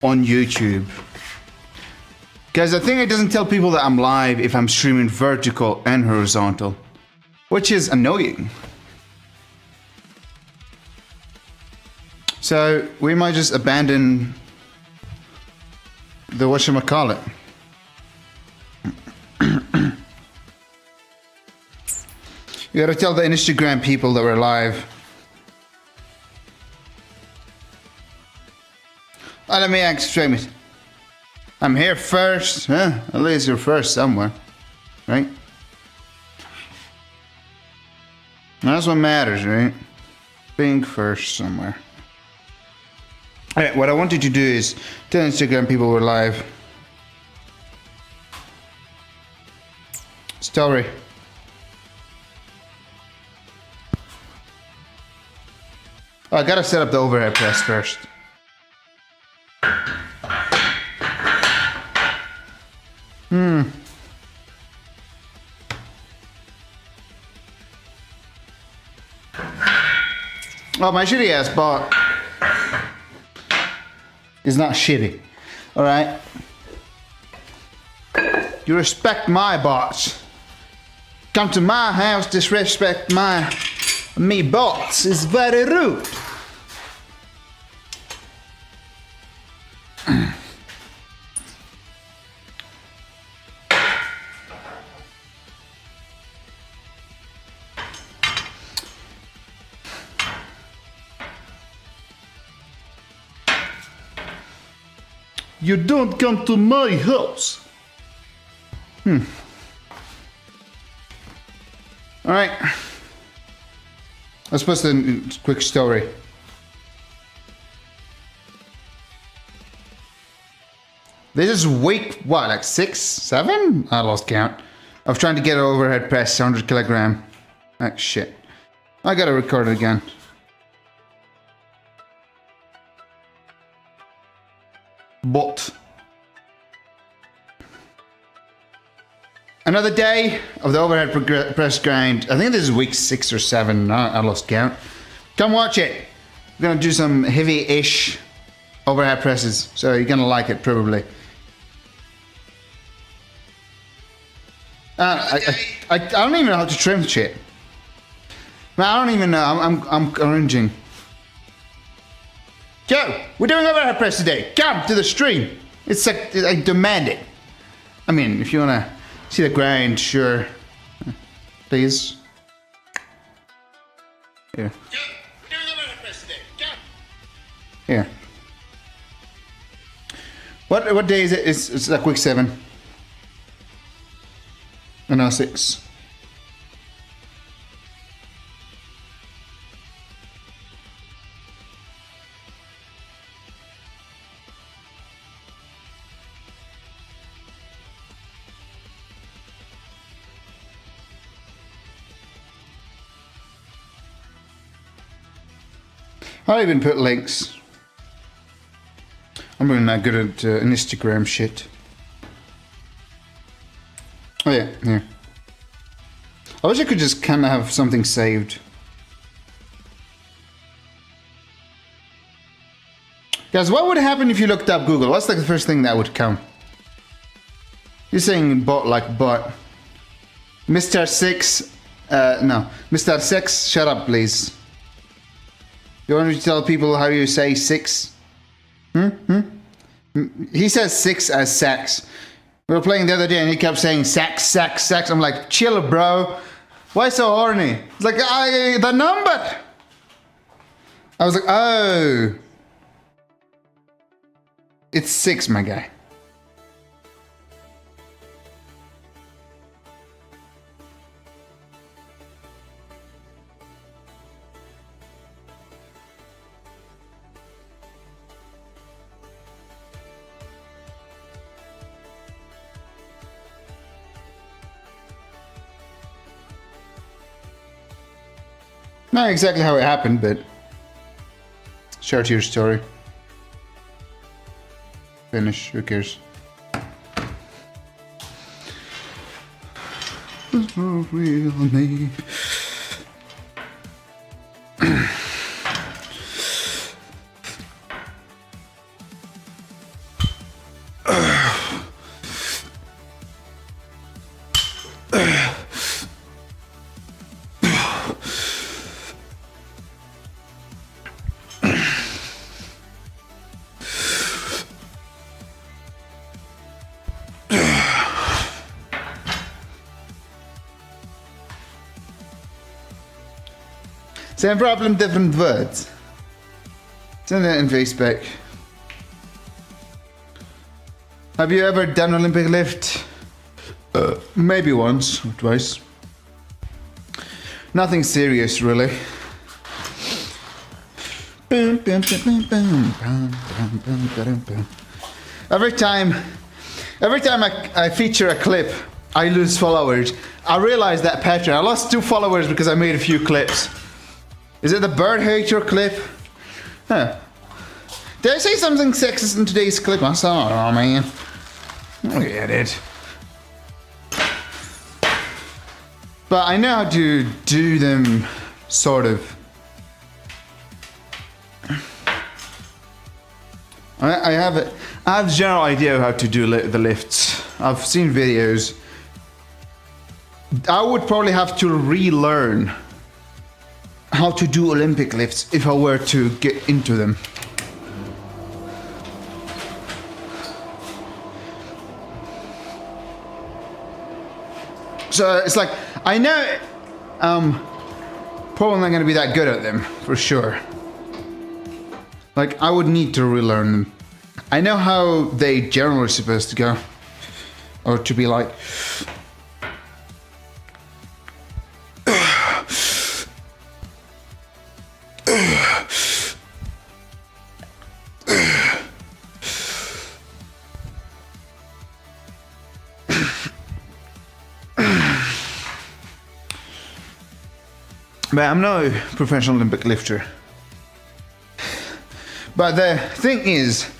on YouTube. Guys, I think it doesn't tell people that I'm live if I'm streaming vertical and horizontal, which is annoying. So we might just abandon the whatchamacallit. You gotta tell the Instagram people that we're live. Oh, let me ask straight. I'm here first, huh? At least you're first somewhere, right? That's what matters, right? Being first somewhere. Alright, what I wanted to do is tell Instagram people we're live. Story. Oh, I gotta set up the overhead press first. Oh, my shitty ass bot is not shitty. Alright? You respect my bots. Come to my house, disrespect me bots is very rude. You don't come to my house. Alright. Let's post a quick story. This is week, what, like 6, 7? I lost count. Of trying to get an overhead press, 100 kilogram. Ah, shit. I gotta record it again. But another day of the overhead press grind. I think this is week 6 or 7. I lost count. Come watch it. We're gonna do some heavy-ish overhead presses, so you're gonna like it probably. I don't even know how to trim shit. Man, I don't even know. I'm cringing. Joe, we're doing overhead press today. Come to the stream. It's like I demand it. I mean, if you wanna see the grind, sure. Please. Here. Joe, we're doing overhead press today. Come. Here. What day is it? It's like week 7. And now 6. I even put links. I'm really not good at Instagram shit. Oh yeah, here. I wish I could just kind of have something saved. Guys, what would happen if you looked up Google? What's like the first thing that would come? You're saying bot like bot. Mr. 6, no. Mr. 6, shut up please. You want me to tell people how you say 6? He says 6 as sex. We were playing the other day and he kept saying sex, sex, sex. I'm like, chill bro. Why so horny? It's like, the number. I was like, oh. It's 6, my guy. Not exactly how it happened, but share to your story. Finish, who cares? It's not real me. Same problem, different words. Send it in Facebook. Have you ever done Olympic lift? Maybe once or twice. Nothing serious, really. Every time I feature a clip, I lose followers. I realized that pattern. I lost 2 followers because I made a few clips. Is it the bird hater clip? Huh. Did I say something sexist in today's clip? I saw it. Oh man. Oh yeah, I did. But I know how to do them, sort of. I have a general idea of how to do the lifts. I've seen videos. I would probably have to relearn how to do Olympic lifts if I were to get into them. So it's like, I know probably not going to be that good at them, for sure. Like, I would need to relearn them. I know how they generally are supposed to go. Or to be like. But I'm not a professional Olympic lifter. But the thing is,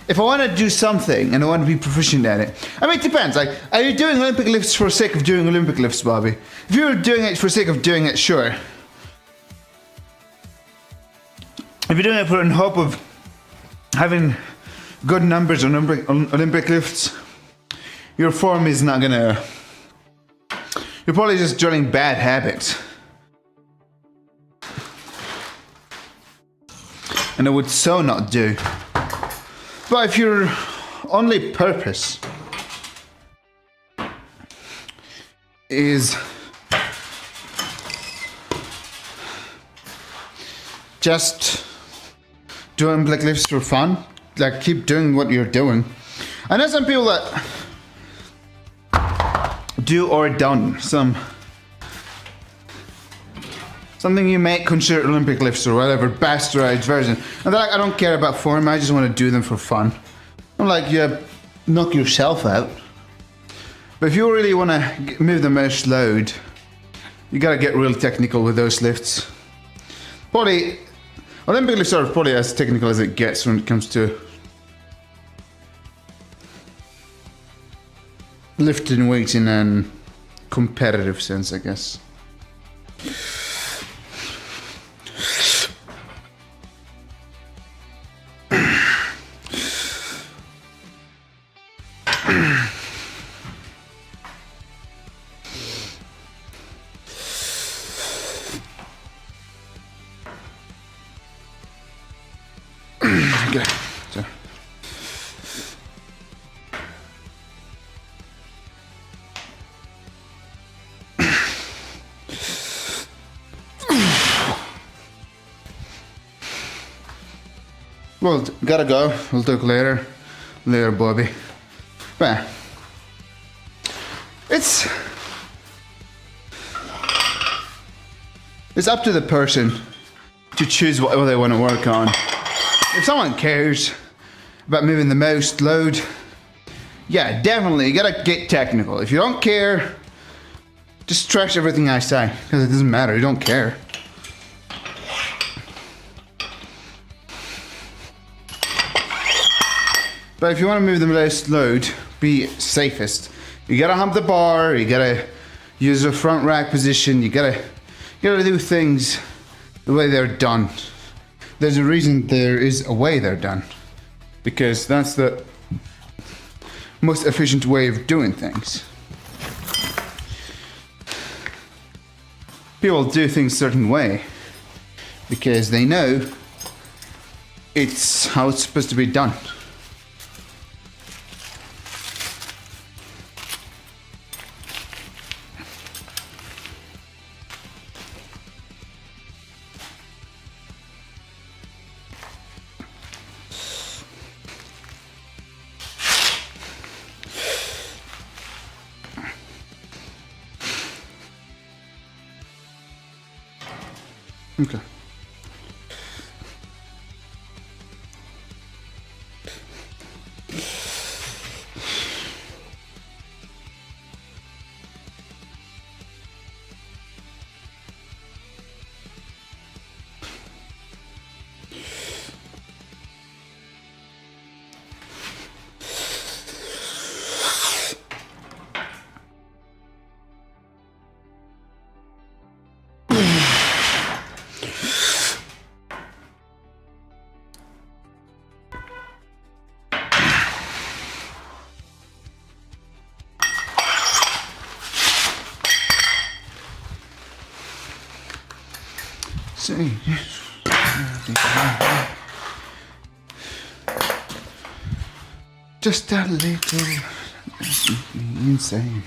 if I want to do something and I want to be proficient at it, I mean, it depends. Like, are you doing Olympic lifts for the sake of doing Olympic lifts, Bobby? If you're doing it for the sake of doing it, sure. If you're doing it for the hope of having good numbers on Olympic lifts, your form is not gonna. You're probably just joining bad habits. And I would so not do. But if your only purpose is just doing black lifts for fun, like keep doing what you're doing. I know some people that do or done something you might consider Olympic lifts or whatever, bastardized version. And they're like, I don't care about form, I just want to do them for fun. I'm like, yeah, knock yourself out. But if you really want to move the most load, you gotta get real technical with those lifts. Probably, Olympic lifts are probably as technical as it gets when it comes to lifting weights in a competitive sense, I guess. Well, gotta go. We'll talk later. Later, Bobby. But it's up to the person to choose what they want to work on. If someone cares about moving the most load, yeah, definitely, you gotta get technical. If you don't care, just trash everything I say, because it doesn't matter, you don't care. But if you want to move the most load, be safest. You gotta hump the bar, you gotta use a front rack position, you gotta do things the way they're done. There's a reason there is a way they're done. Because that's the most efficient way of doing things. People do things a certain way because they know it's how it's supposed to be done. Okay. See. Just a little insane.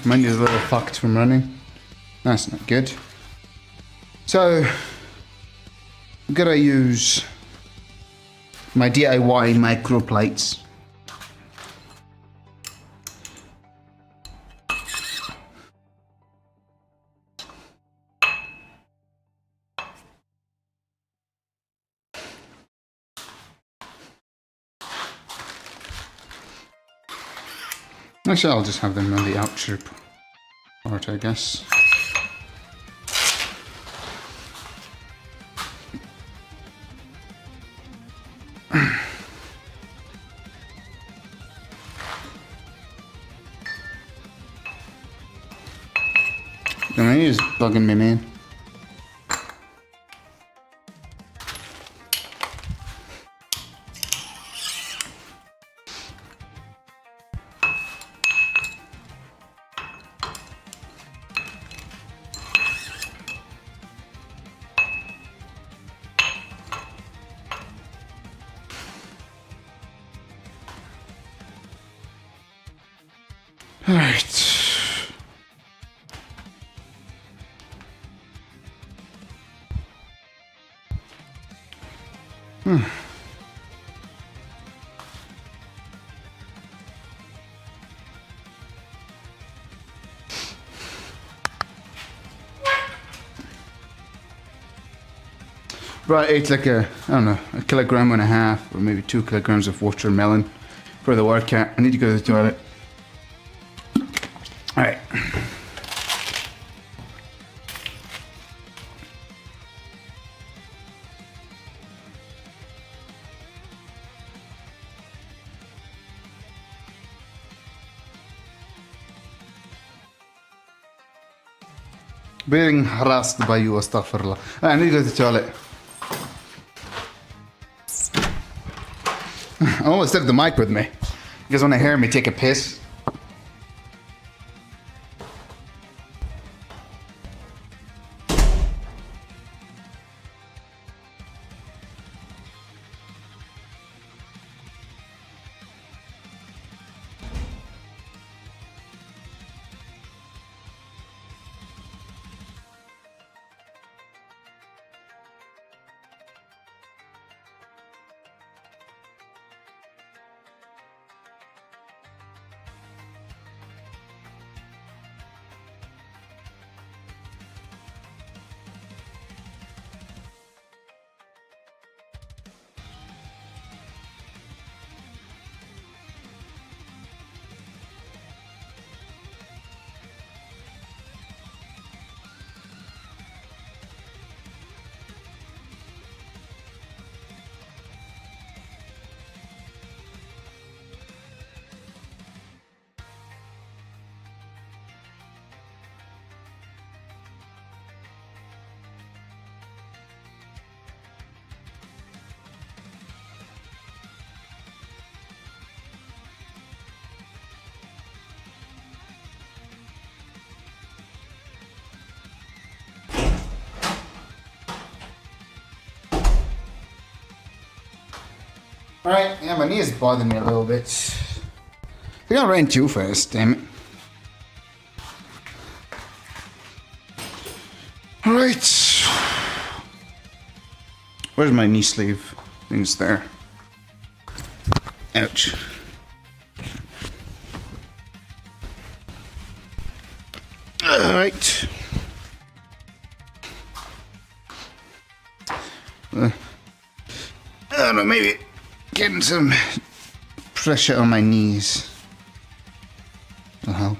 Mine is a little fucked from running. That's not good. So, I'm gonna use my DIY micro plates. Actually, I'll just have them on the outer part, I guess. He is bugging me, man. All right. Right, it's like I don't know, 1.5 kilograms or maybe 2 kilograms of watermelon for the workout. I need to go to the toilet. All right. Being harassed by you, astaghfirullah. I need to go to the toilet. I almost took the mic with me. You guys want to hear me take a piss? Alright, yeah, my knee is bothering me a little bit. I think I ran too fast, damn it. Alright. Where's my knee sleeve? I think it's there. Ouch. Alright. I don't know, maybe getting some pressure on my knees will help.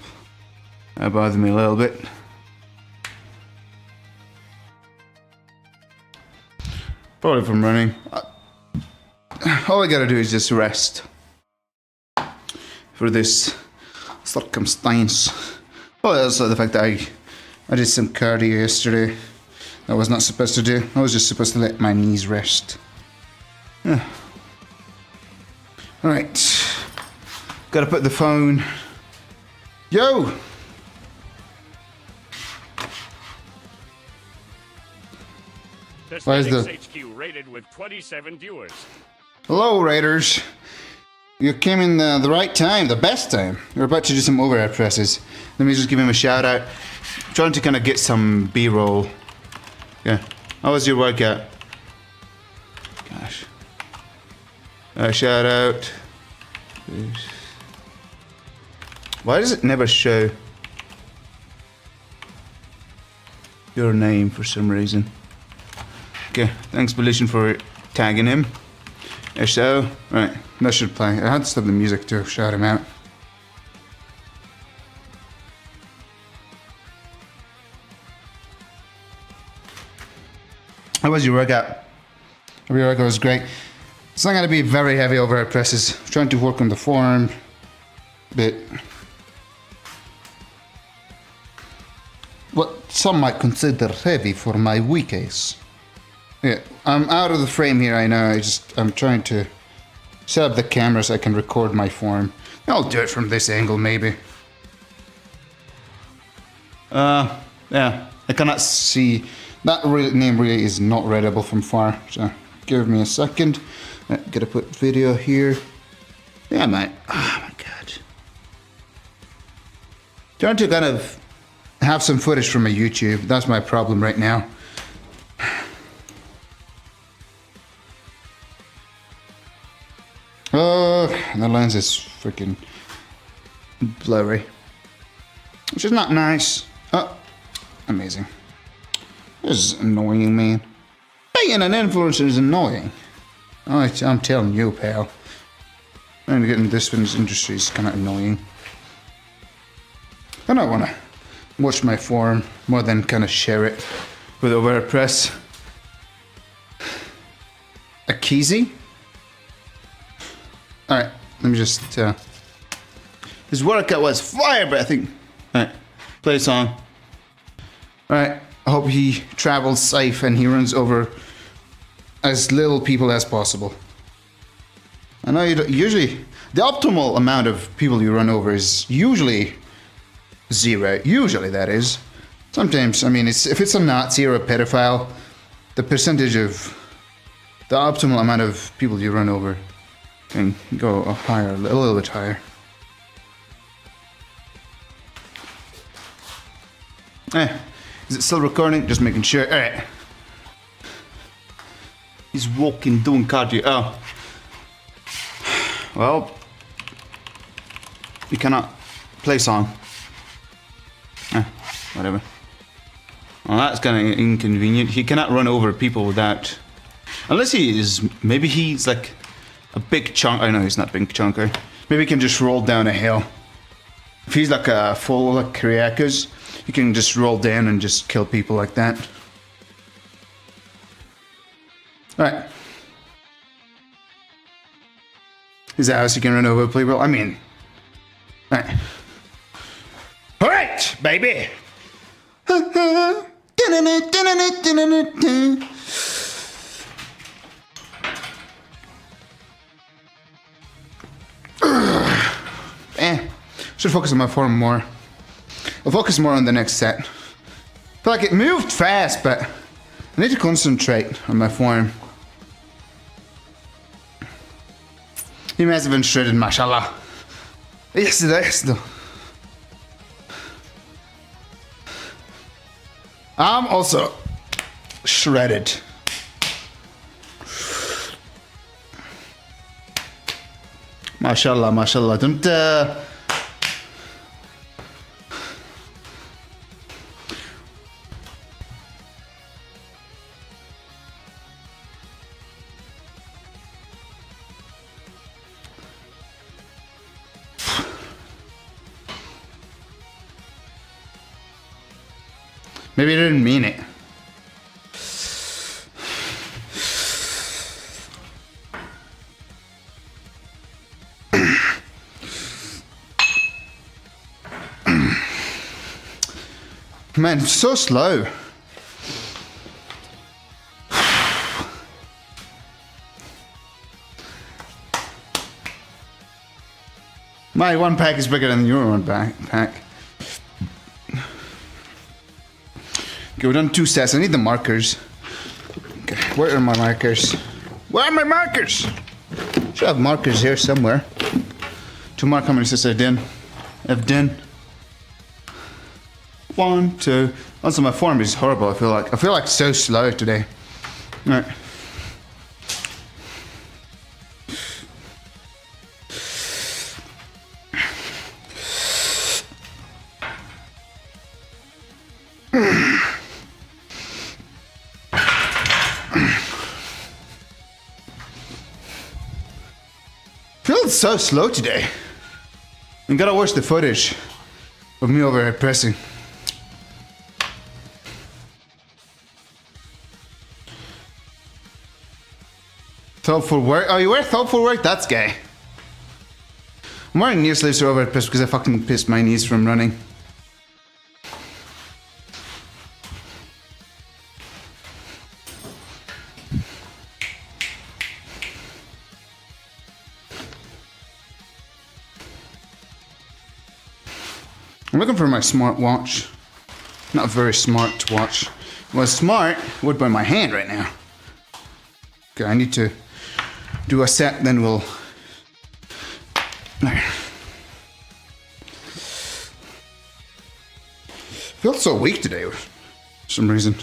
That bothers me a little bit. Probably from running. All I gotta do is just rest for this circumstance. Oh, also the fact that I did some cardio yesterday that I was not supposed to do. I was just supposed to let my knees rest. Yeah. Alright. Gotta put the phone. Yo! Why is the HQ rated with 27 viewers? Hello, Raiders. You came in the right time, the best time. We're about to do some overhead presses. Let me just give him a shout out. I'm trying to kind of get some B-roll. Yeah. How was your workout? Gosh. Shout out. Why does it never show your name for some reason? Okay, thanks Volition for tagging him. So, right, that should play. I had to stop the music to shout him out. How was your workout? Your workout was great. It's not going to be very heavy overhead presses. I'm trying to work on the forearm a bit. What some might consider heavy for my weak ace. Yeah, I'm out of the frame here, I know. I'm trying to set up the camera so I can record my form. I'll do it from this angle, maybe. Yeah, I cannot see. That name really is not readable from far, so give me a second. Gotta put video here. Yeah, mate. Oh my god. Trying to kind of have some footage from my YouTube. That's my problem right now. Oh, the lens is freaking blurry, which is not nice. Oh, amazing. This is annoying, man. Being an influencer is annoying. Oh, I'm telling you, pal. I'm getting this in this industry is kind of annoying. I don't want to watch my form more than kind of share it with overhead press. A Keezy? Alright, let me just, his workout was fire, but I think, alright, play a song. Alright, I hope he travels safe and he runs over as little people as possible. I know you don't, usually, the optimal amount of people you run over is usually 0. Usually, that is. Sometimes, I mean, if it's a Nazi or a pedophile, the percentage of the optimal amount of people you run over can go higher, a little bit higher. Is it still recording? Just making sure. Alright. He's walking, doing cardio. Oh. Well. You cannot play song. Whatever. Well, that's kind of inconvenient. He cannot run over people without... Unless he is... Maybe he's like... a big chunk. I know he's not a big chunker. Maybe he can just roll down a hill. If he's like a full like Kyriakis, he can just roll down and just kill people like that. Alright. Is that how he can run over a play roll? I mean. Alright. Alright, baby! Should focus on my form more. I'll focus more on the next set. I feel like it moved fast, but I need to concentrate on my form. He must have been shredded, mashallah. Yes, though. I'm also shredded. Mashallah, mashallah. Don't maybe I didn't mean it. Man, it's so slow. My one pack is bigger than your one pack. Okay, we're done 2 sets. I need the markers. Okay, where are my markers? Where are my markers? Should have markers here somewhere. To mark how many sets I've done. 1, 2. Also, my form is horrible. I feel like so slow today. All right. Feels so slow today. I gotta watch the footage of me over here pressing. Thoughtful work? Oh, you wear thoughtful work? That's gay. I'm wearing knee sleeves over at piss because I fucking pissed my knees from running. I'm looking for my smartwatch. Not very smart to watch. If it was smart, it would be in my hand right now. Okay, I need to do a set, then we'll... There. Feel so weak today for some reason.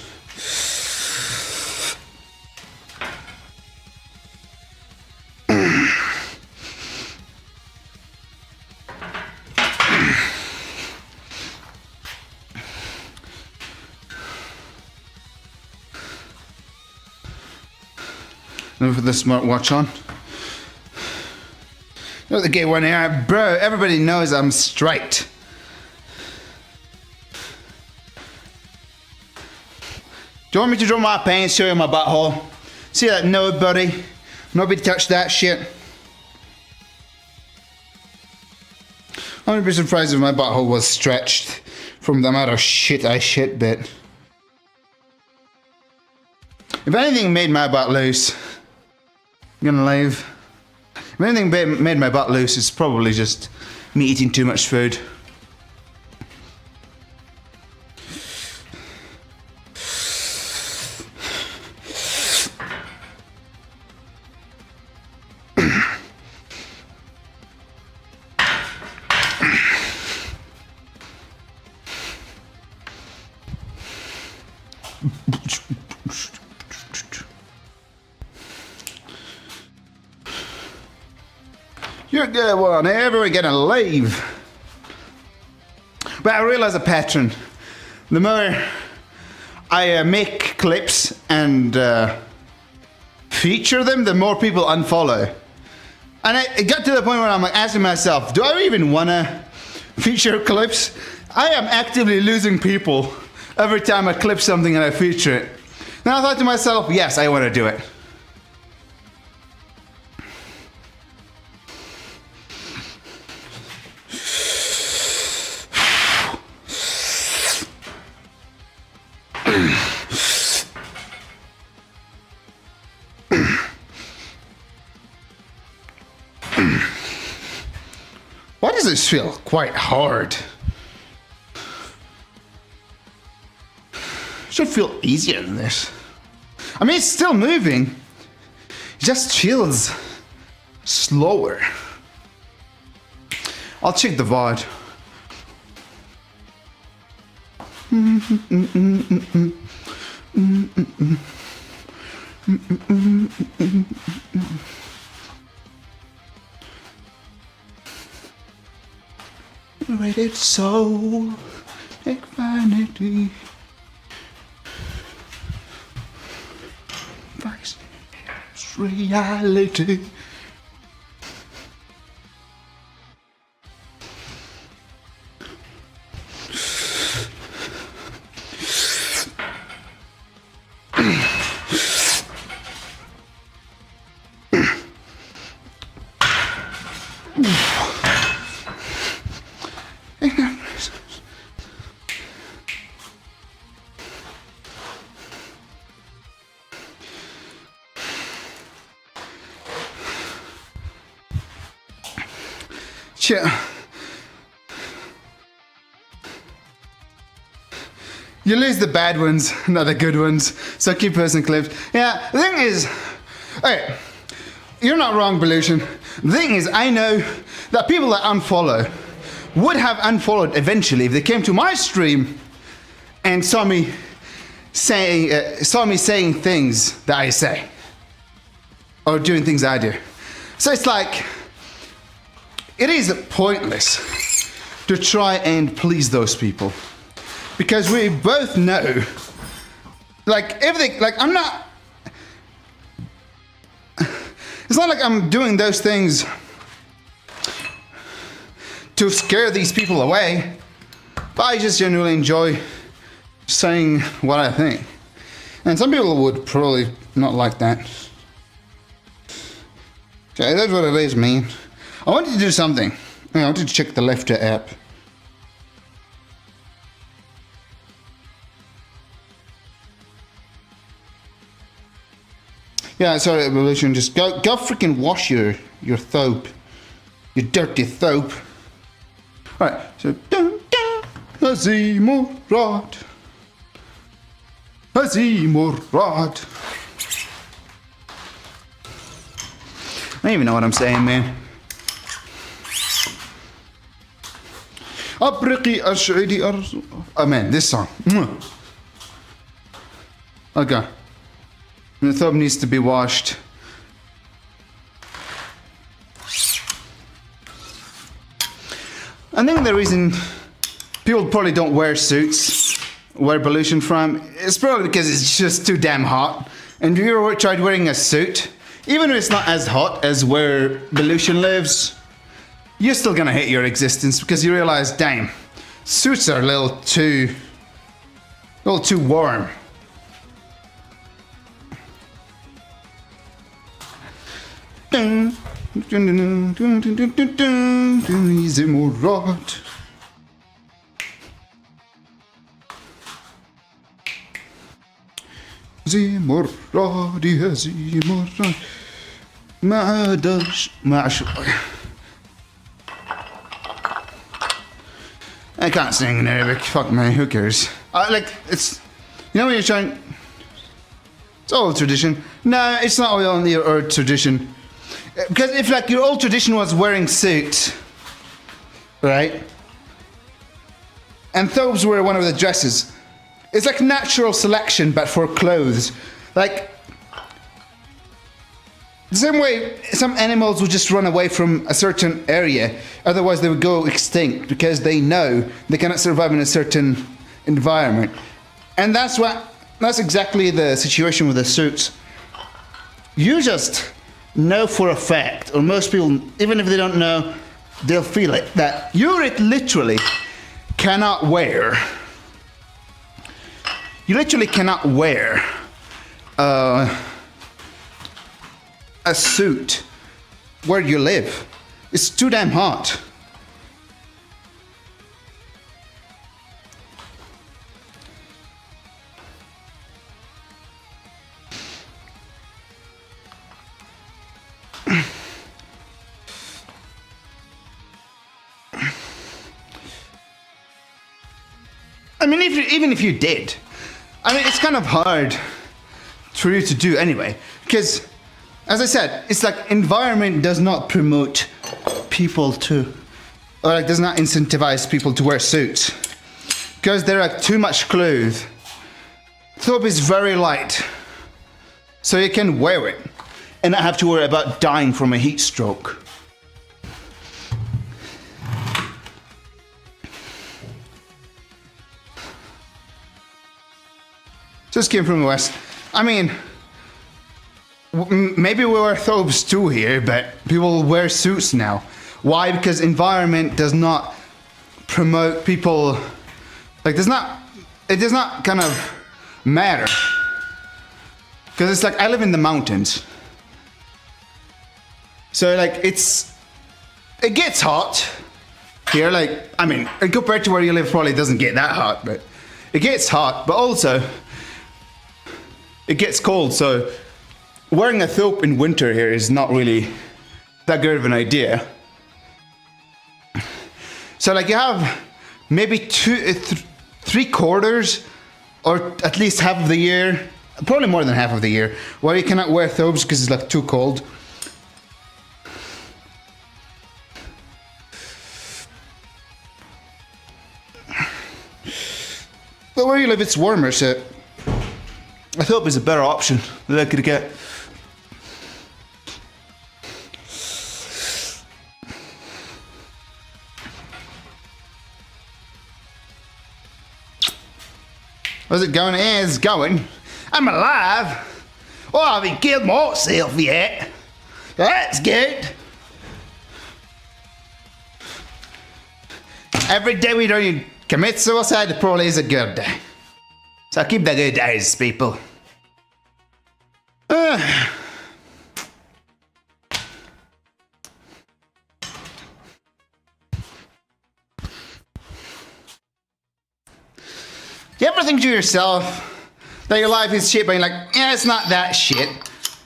Let me put the smartwatch on. You know the gay one here? Bro, everybody knows I'm straight. Do you want me to draw my pants, show you my butthole? See that? No, buddy. Nobody touched that shit. I wouldn't be surprised if my butthole was stretched from the amount of shit I shit bit. If anything made my butt loose, I'm gonna leave. If anything made my butt loose, it's probably just me eating too much food. You're a good one, everyone gonna leave. But I realize a pattern. The more I make clips and feature them, the more people unfollow. And it got to the point where I'm like asking myself, do I even wanna feature clips? I am actively losing people every time I clip something and I feature it. Then I thought to myself, yes, I wanna do it. Why does this feel quite hard? Should feel easier than this. I mean, it's still moving. It just feels slower. I'll check the VOD. Rated soul, take vanity. Vice is reality. Yeah. You lose the bad ones, not the good ones. So keep posting clips. Yeah, the thing is, okay, you're not wrong, Belution. The thing is, I know that people that unfollow would have unfollowed eventually if they came to my stream and saw me saying things that I say or doing things I do. So it's like, it is pointless to try and please those people because we both know, like, everything. Like, I'm not. It's not like I'm doing those things to scare these people away, but I just genuinely enjoy saying what I think, and some people would probably not like that. Okay, that's what it is, man. I wanted to do something. I wanted to check the Lefter app. Yeah, sorry, Evolution. Just go freaking wash your thope. You dirty thope. Alright, so Azimurad. Azimurad. I don't even know what I'm saying, man. أبرقي أشعري أرزو. Oh man, this song. Okay. The thumb needs to be washed. I think the reason people probably don't wear suits where pollution from is probably because it's just too damn hot. And if you ever tried wearing a suit, even if it's not as hot as where pollution lives, you're still gonna hate your existence because you realize, damn, suits are a little too warm. Zimurad. Zimurad, Zimurad. ما عادش I can't sing in Arabic. Fuck me, who cares? Like, it's, you know when you're trying, it's old tradition. No, it's not only old tradition. Because if like your old tradition was wearing suits, right? And thobes were one of the dresses. It's like natural selection, but for clothes. Like, the same way some animals would just run away from a certain area, otherwise they would go extinct because they know they cannot survive in a certain environment. And that's exactly the situation with the suits. You just know for a fact, or most people, even if they don't know, they'll feel it, that you literally cannot wear. You literally cannot wear a suit where you live. It's too damn hot. I mean, even if you did, I mean, it's kind of hard for you to do anyway, because as I said, it's like environment does not promote people to, or like does not incentivize people to wear suits. Because they're like too much clothes. Soap is very light. So you can wear it and not have to worry about dying from a heat stroke. Just came from the West. I mean, maybe we wear thobes too here, but people wear suits now. Why? Because environment does not promote people, like it does not kind of matter. Because it's like, I live in the mountains. So like, it gets hot here. Like, I mean, compared to where you live, probably doesn't get that hot, but it gets hot, but also it gets cold. So wearing a thobe in winter here is not really that good of an idea. So like you have maybe 3/4 or at least half of the year, probably more than half of the year, where you cannot wear thobes because it's like too cold. But where you live it's warmer, so a thobe is a better option that I could get. How's it going? It's going. I'm alive. Oh, I haven't killed myself yet. That's good. Every day we don't commit suicide probably is a good day. So keep the good days, people. You ever think to yourself that your life is shit, but you're like, it's not that shit.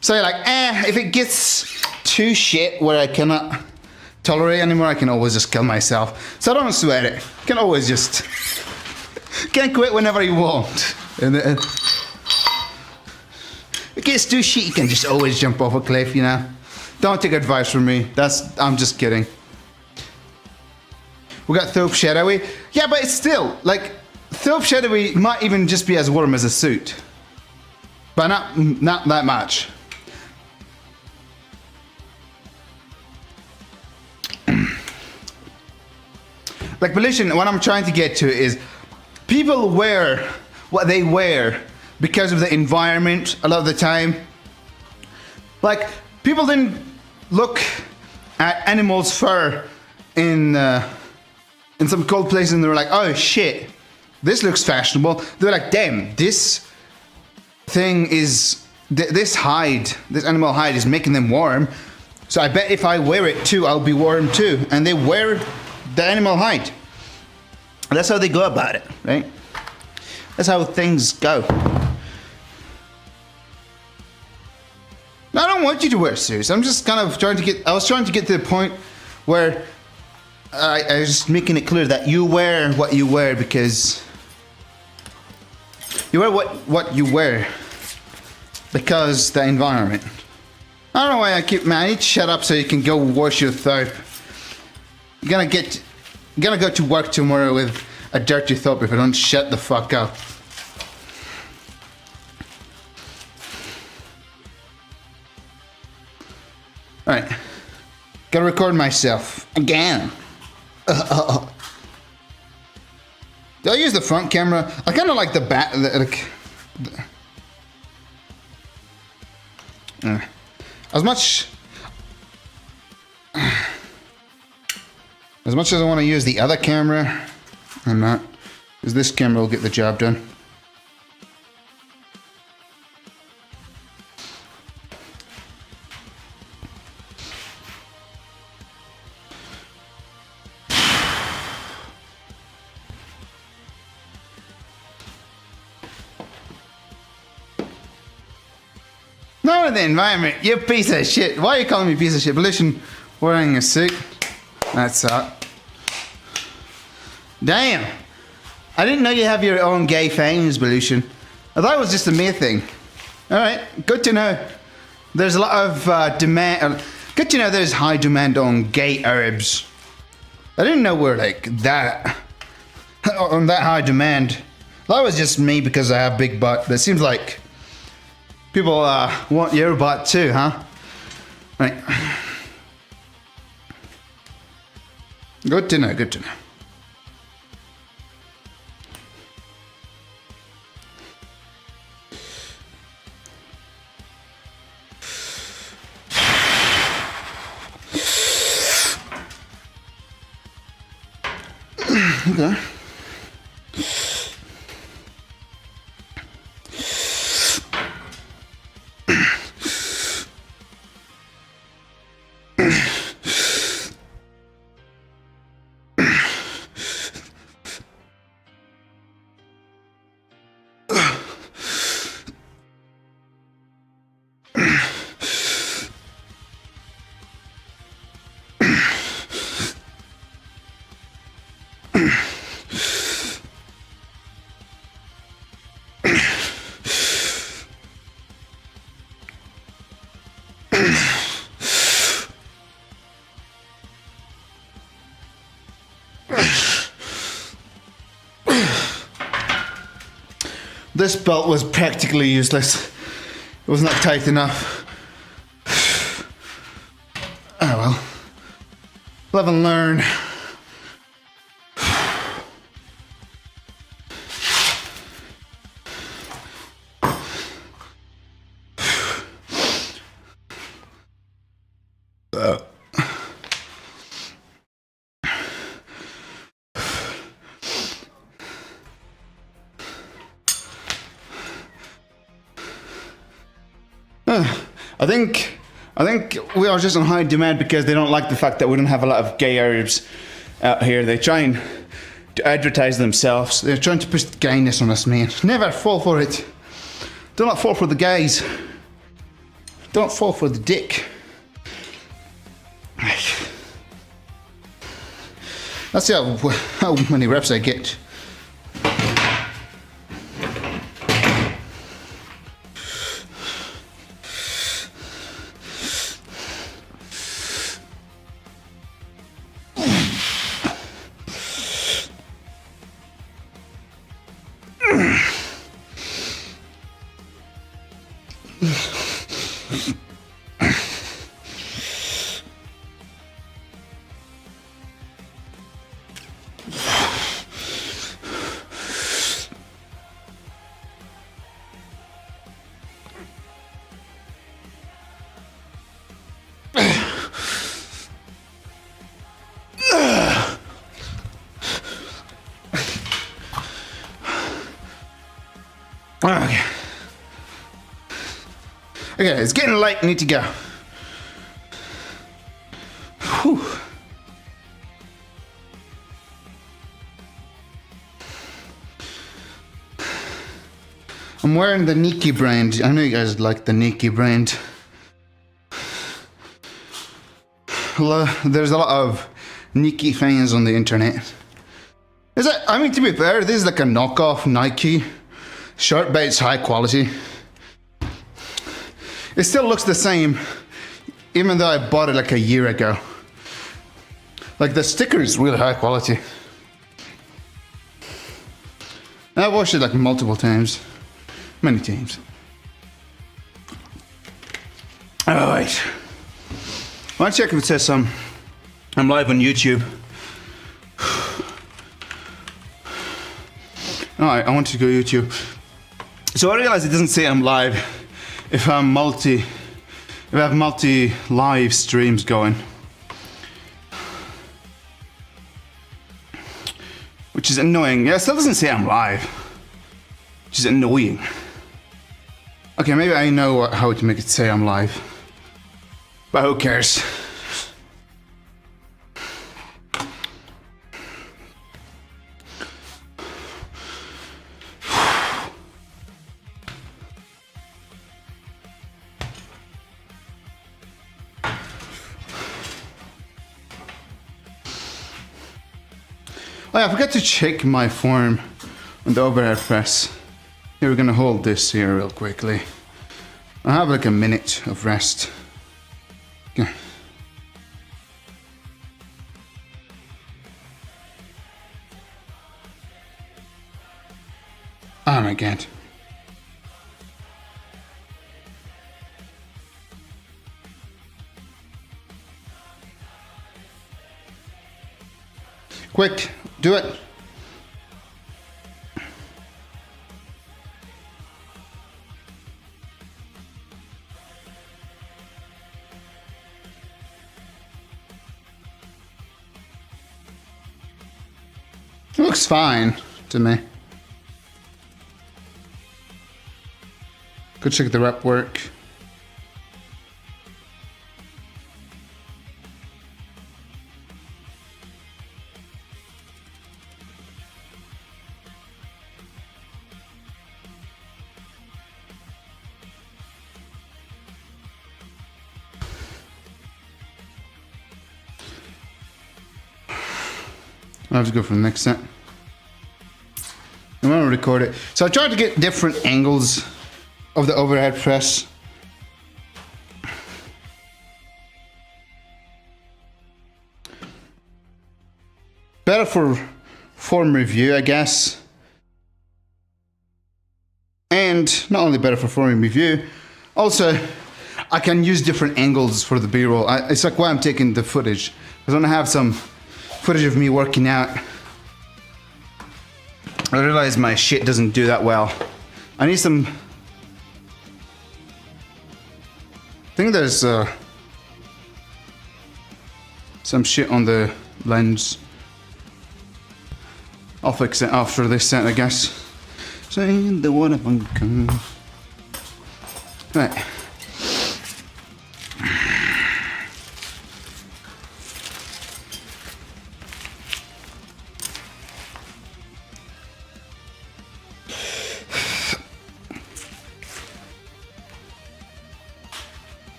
So you're like, if it gets too shit where I cannot tolerate anymore, I can always just kill myself. So don't sweat it. You can always just, can quit whenever you want. And if it gets too shit, you can just always jump off a cliff, you know. Don't take advice from me. I'm just kidding. We got thobe shadowy. Yeah, but it's still, like, thobe shadowy might even just be as warm as a suit. But not that much. Like, Volition, what I'm trying to get to is people wear what they wear because of the environment a lot of the time. Like, people didn't look at animals' fur in some cold places and they were like, oh shit, this looks fashionable. They're like, damn, this thing is, this animal hide is making them warm. So I bet if I wear it too, I'll be warm too. And they wear the animal hide. That's how they go about it, right? That's how things go. I don't want you to wear suits. I'm just kind of I was trying to get to the point where I was just making it clear that you wear what you wear because you wear what you wear because the environment. I don't know why I need to shut up so you can go wash your thobe. You're gonna go to work tomorrow with a dirty thobe if I don't shut the fuck up. Alright. Gotta record myself. Again. Do I use the front camera? I kinda like the back. As much as I want to use the other camera, I'm not. Because this camera will get the job done. No, the environment, you piece of shit. Why are you calling me piece of shit? Volition wearing a suit. That's up. Damn. I didn't know you have your own gay fangs, Volition. I thought it was just a me thing. Alright, good to know. There's a lot of demand. Good to know there's high demand on gay Arabs. I didn't know we're like that on that high demand. That was just me because I have big butt. But it seems like people want your butt too, huh? Right. Good to know. Good to know. Okay. This belt was practically useless. It was not tight enough. Oh well. Live and learn. I think we are just on high demand because they don't like the fact that we don't have a lot of gay Arabs out here. They're trying to advertise themselves. They're trying to push the gayness on us, man. Never fall for it. Do not fall for the gays. Don't fall for the dick. Let's see how many reps I get. Okay. Okay, it's getting late. I need to go. Whew. I'm wearing the Nikki brand. I know you guys like the Nikki brand. There's a lot of Nikki fans on the internet. Is it? I mean, to be fair, this is like a knockoff Nike shirt, but it's high quality. It still looks the same, even though I bought it like a year ago. Like the sticker is really high quality. I've watched it like multiple times. Many times. Alright. I want to check if it says I'm live on YouTube. Alright, I want to go YouTube. So I realize it doesn't say I'm live if I have multi live streams going. Which is annoying. Yeah, it still doesn't say I'm live. Which is annoying. Okay, maybe I know how to make it say I'm live. But who cares? Oh yeah, I forgot to check my form on the overhead press. Here, we're gonna hold this here real quickly. I'll have like a minute of rest. Okay. Oh my god. Quick, do it. It looks fine to me. Go check the rep work. I'll have to go for the next set. I'm gonna record it. So I tried to get different angles of the overhead press. Better for form review, I guess. And not only better for form review, also I can use different angles for the B-roll. It's like why I'm taking the footage. I want to have some footage of me working out. I realize my shit doesn't do that well. I need some. I think there's some shit on the lens. I'll fix it after this set, I guess. Saying the water bunker. Right.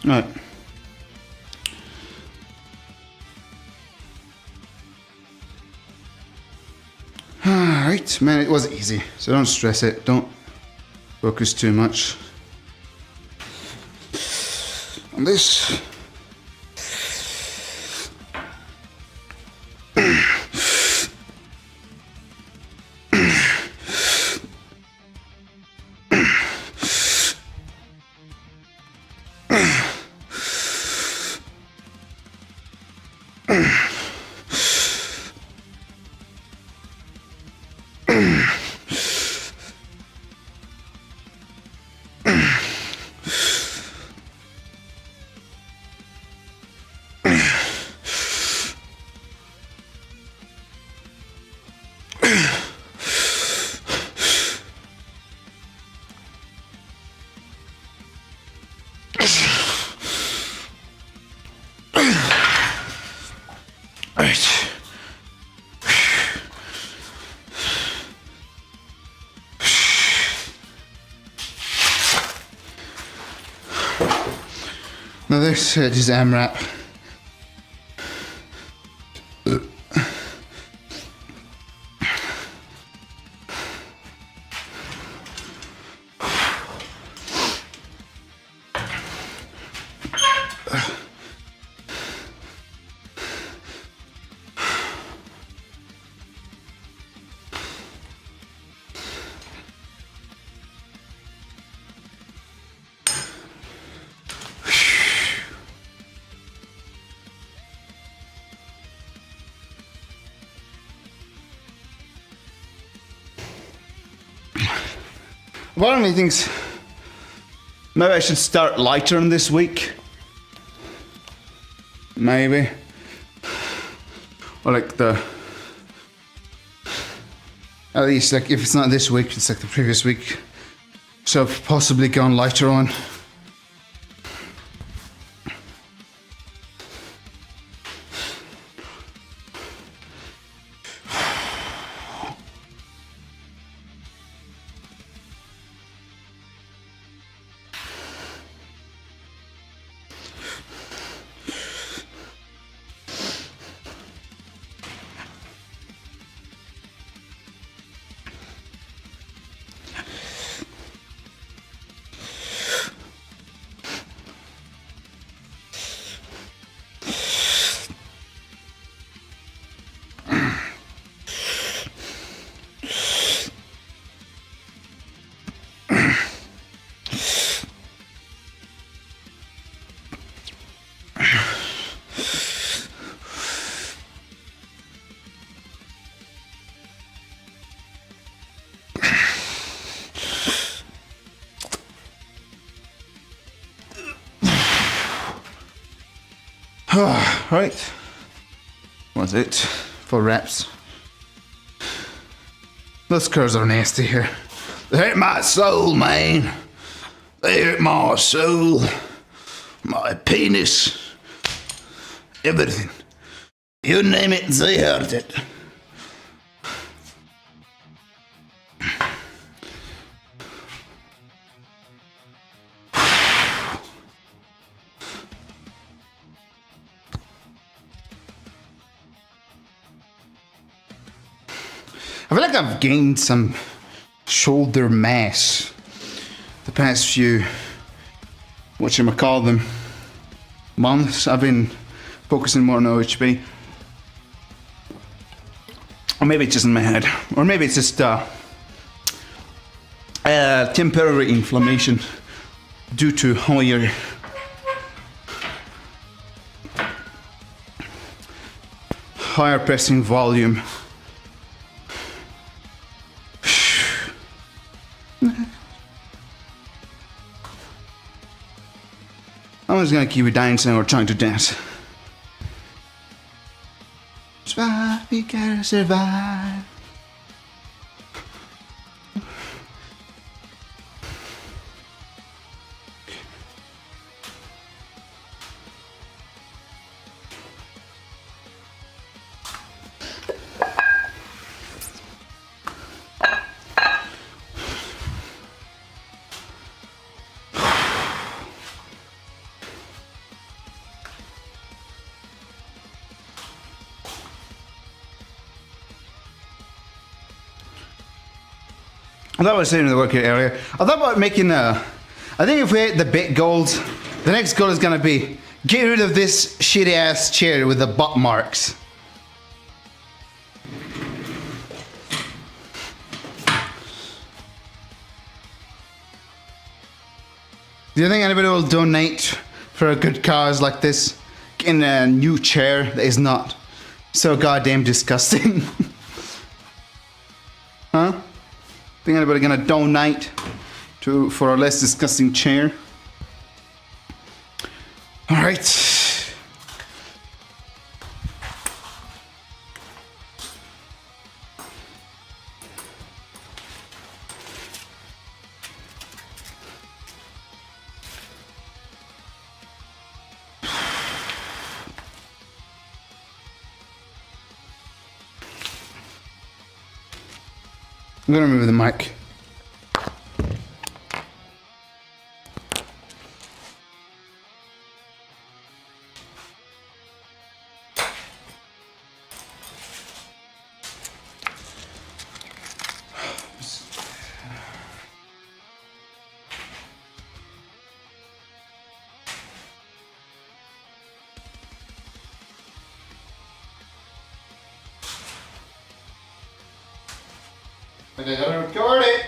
Right. Alright, man, it was easy, so don't stress it, don't focus too much on this. Now this is M-Wrap. One of me thinks maybe I should start lighter on this week. Maybe. Or like the, at least like if it's not this week, it's like the previous week. So I've possibly gone lighter on. Right. Was it? 4 reps. Those curls are nasty here. They hurt my soul, man. They hurt my soul. My penis. Everything. You name it, they hurt it. I feel like I've gained some shoulder mass the past few, whatchamacall months. I've been focusing more on OHP. Or maybe it's just in my head. Or maybe it's just temporary inflammation due to higher pressing volume. I'm just gonna keep it dancing or trying to dance. Survive, we gotta survive. I thought I was saying in the workout area. I thought about making I think if we hit the bit goals, the next goal is gonna be get rid of this shitty ass chair with the butt marks. Do you think anybody will donate for a good cause like this? Getting a new chair that is not so goddamn disgusting. Huh? Think anybody gonna donate for a less disgusting chair? All right. I'm gonna remove the mic. I gotta record it.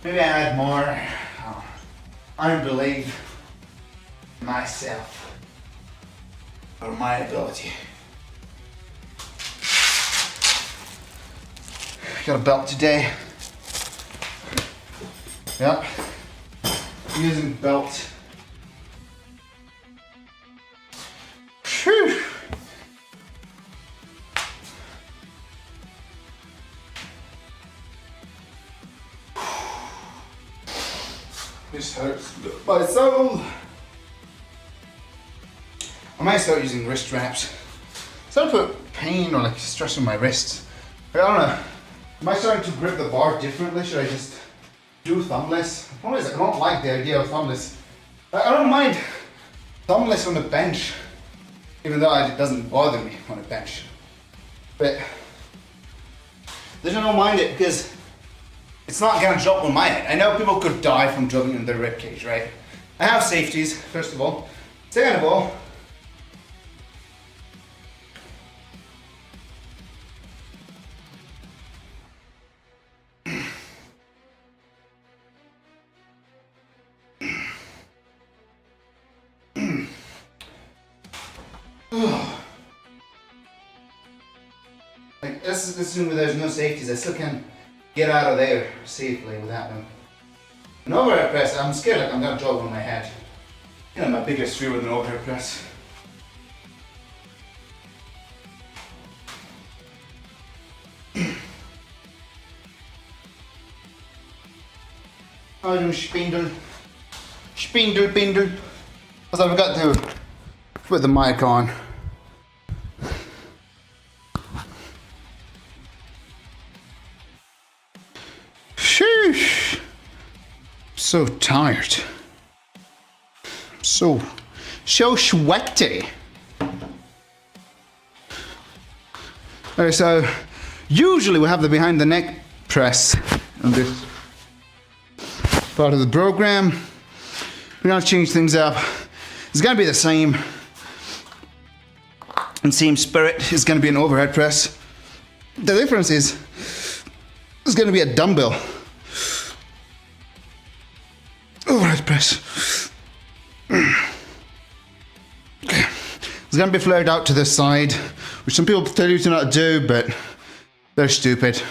Maybe I had more. I don't believe myself or my ability. Got a belt today. Yep. Using belt. Whew. This hurts my soul. I might start using wrist wraps. Start to put pain or like stress on my wrists. I don't know. Am I starting to grip the bar differently? Should I just do thumbless? The problem is I don't like the idea of thumbless. I don't mind thumbless on the bench, even though it doesn't bother me on a bench. But I don't mind it because it's not gonna drop on my head. I know people could die from dropping in their rib cage, right? I have safeties, first of all. Second of all, like let's assume there's no safeties. I still can get out of there safely without them. An overhead press, I'm scared like I'm gonna drop on my head. You know, my biggest fear with an overhead press. I do spindle. Spindle, bindle. I thought I forgot to put the mic on. Sheesh. So tired. So sweaty. Okay, so usually we have the behind the neck press on this part of the program. We're gonna change things up. It's gonna be the same. And same spirit. It's gonna be an overhead press. The difference is it's gonna be a dumbbell overhead press. Okay. It's gonna be flared out to the side, which some people tell you to not do, but they're stupid.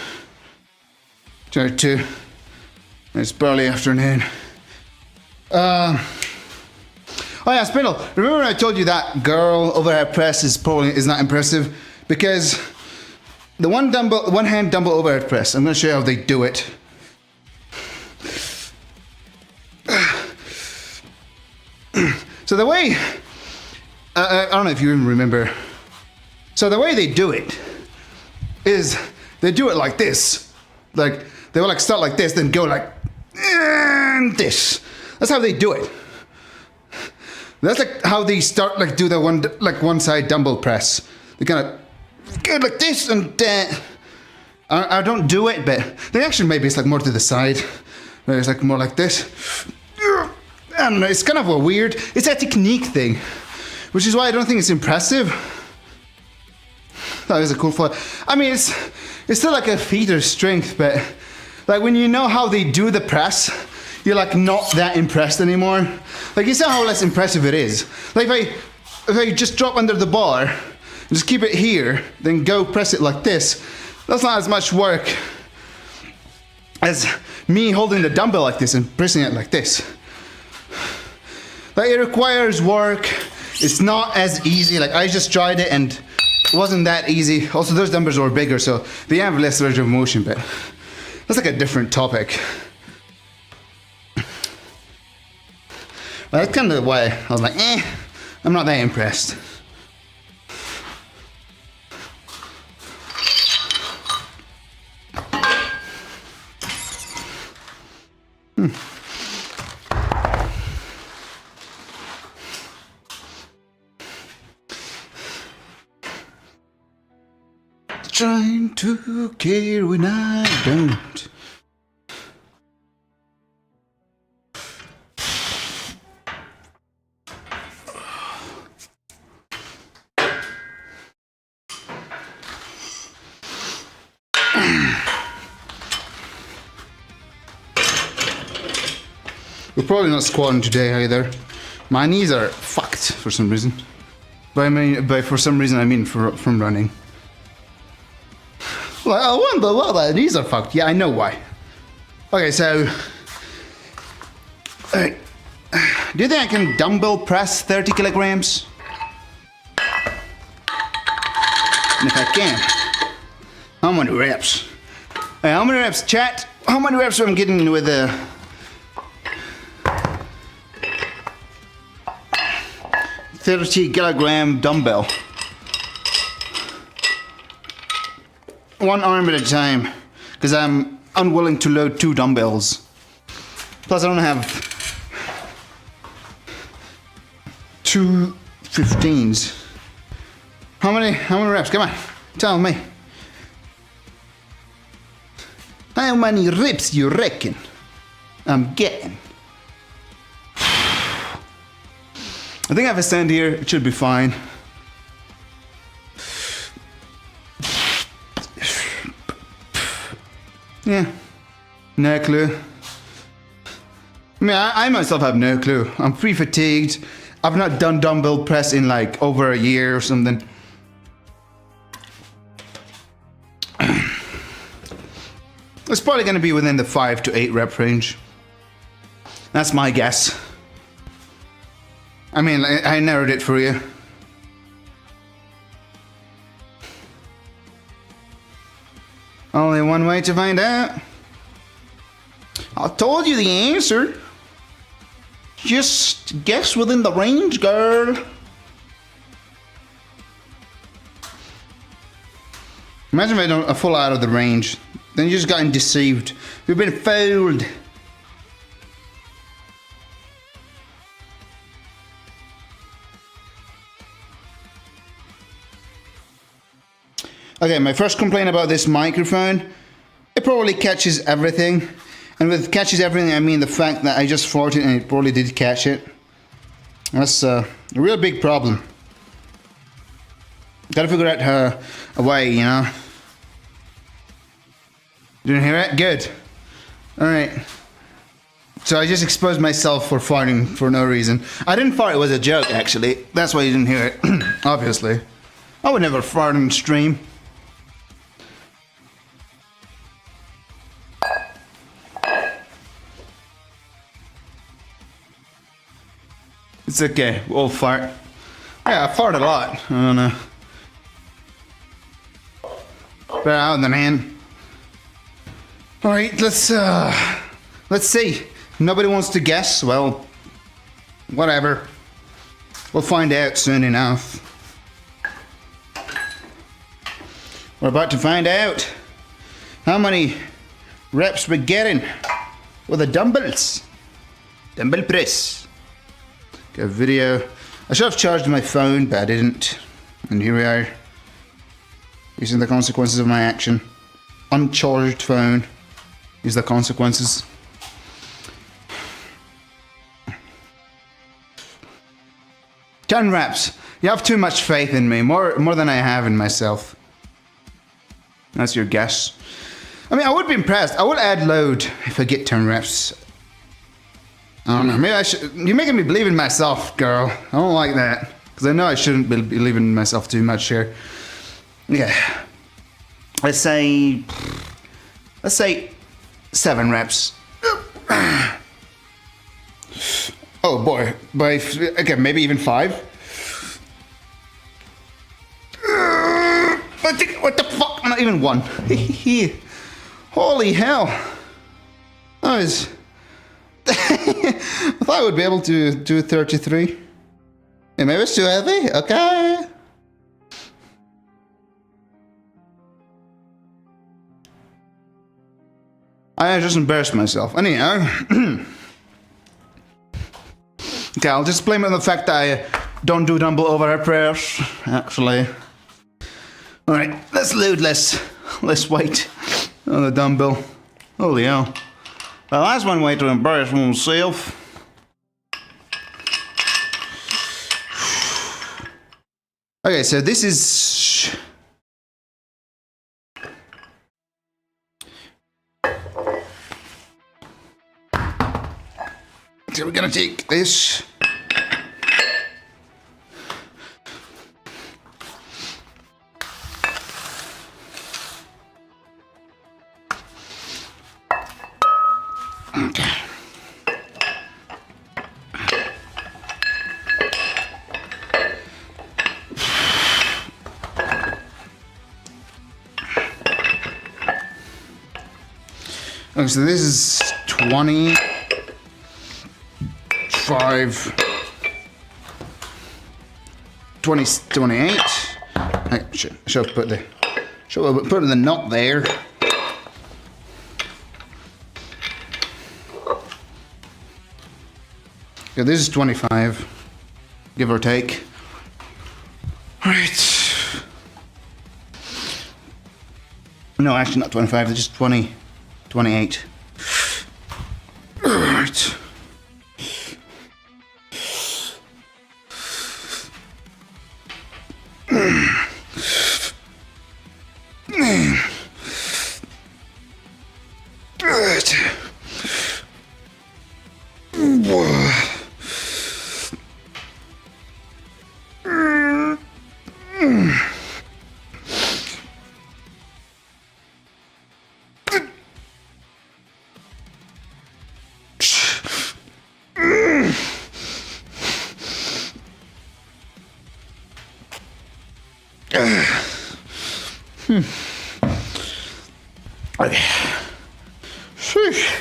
Try to. It's barely afternoon. Oh yeah, spindle. Remember when I told you that girl overhead press is not impressive because the one hand dumbbell overhead press. I'm gonna show you how they do it. So the way I don't know if you even remember. So the way they do it is they do it like this, like they will like start like this, then go like and this. That's how they do it. That's like how they start like do the one side dumbbell press. They kind of go like this and I don't do it, but they actually maybe it's like more to the side. Maybe it's like more like this. I don't know. It's kind of a weird. It's a technique thing, which is why I don't think it's impressive. That is a cool thought. I mean, it's still like a feat of strength, but like when you know how they do the press, you're like not that impressed anymore. Like you see how less impressive it is. Like if I just drop under the bar and just keep it here, then go press it like this, that's not as much work as me holding the dumbbell like this and pressing it like this. Like it requires work. It's not as easy. Like I just tried it and it wasn't that easy. Also those dumbbells were bigger, so they have less range of motion, but that's like a different topic. But that's kind of why I was like, I'm not that impressed. Trying to care when I don't. We're probably not squatting today either. My knees are fucked for some reason. By for some reason I mean from running. Well, I wonder why my knees are fucked. Yeah, I know why. Okay, so... Alright. Do you think I can dumbbell press 30 kilograms? And if I can, how many reps? How many reps, chat? How many reps am I getting with a 30 kilogram dumbbell? One arm at a time, because I'm unwilling to load 2 dumbbells. Plus I don't have 2 15s. How many reps? Come on, tell me. How many reps you reckon I'm getting? I think if I stand here, it should be fine. Yeah, no clue. I mean, I myself have no clue. I'm pretty fatigued. I've not done dumbbell press in like over a year or something. It's probably going to be within the 5 to 8 rep range. That's my guess. I mean, I narrowed it for you. Only one way to find out. I told you the answer. Just guess within the range, girl. Imagine if I don't fall out of the range. Then you just gotten deceived. You've been fooled. Okay, my first complaint about this microphone, it probably catches everything. And with catches everything, I mean the fact that I just farted and it probably did catch it. That's a real big problem. Gotta figure out a way, you know. Didn't hear it? Good. Alright. So I just exposed myself for farting for no reason. I didn't fart, it was a joke actually. That's why you didn't hear it, obviously. I would never fart on stream. It's okay, we'll fart. Yeah, I fart a lot. I don't know. Better out than in. Alright, let's see. Nobody wants to guess. Well, whatever. We'll find out soon enough. We're about to find out how many reps we're getting with the dumbbells. Dumbbell press. Got a video. I should have charged my phone, but I didn't. And here we are. Using the consequences of my action. Uncharged phone. Use the consequences. Ten reps. You have too much faith in me. More than I have in myself. That's your guess. I mean, I would be impressed. I would add load if I get 10 reps. I don't know. Maybe I should. You're making me believe in myself, girl. I don't like that. Because I know I shouldn't be believing in myself too much here. Yeah. Let's say 7 reps. Oh boy. Okay, maybe even 5. What the fuck? Not even 1. Holy hell. That was... I thought I would be able to do 33. Yeah, maybe it's too heavy. Okay. I just embarrassed myself. Anyhow. Okay, I'll just blame it on the fact that I don't do dumbbell overhead press. Actually. Alright, let's load less weight on the dumbbell. Holy hell. Well, that's one way to embarrass oneself. Okay, so this is... So we're gonna take this. Okay. Okay, so this is 25, 28. I should put the knot there. Yeah, this is 25, give or take. Right. No, actually not 25, it's just 20, 28. Right. Okay. Sheesh.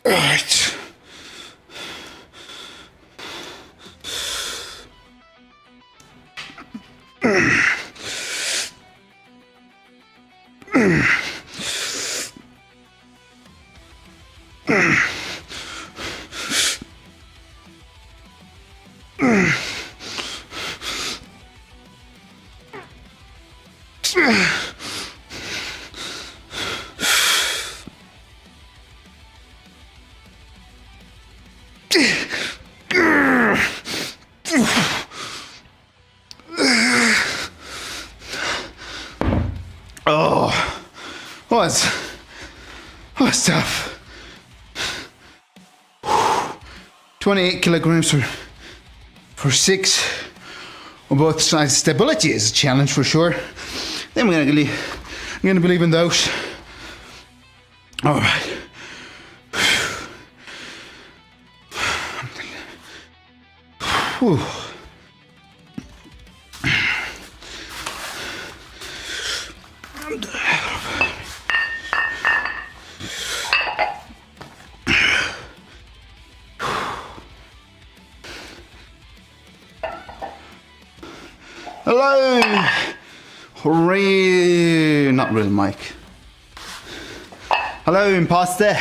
Right. Oh, what's tough? 28 kilograms for 6 on both sides. Stability is a challenge for sure. Then I'm gonna be leaving those. All right. Whew. Hello, not real mic. Hello, imposter.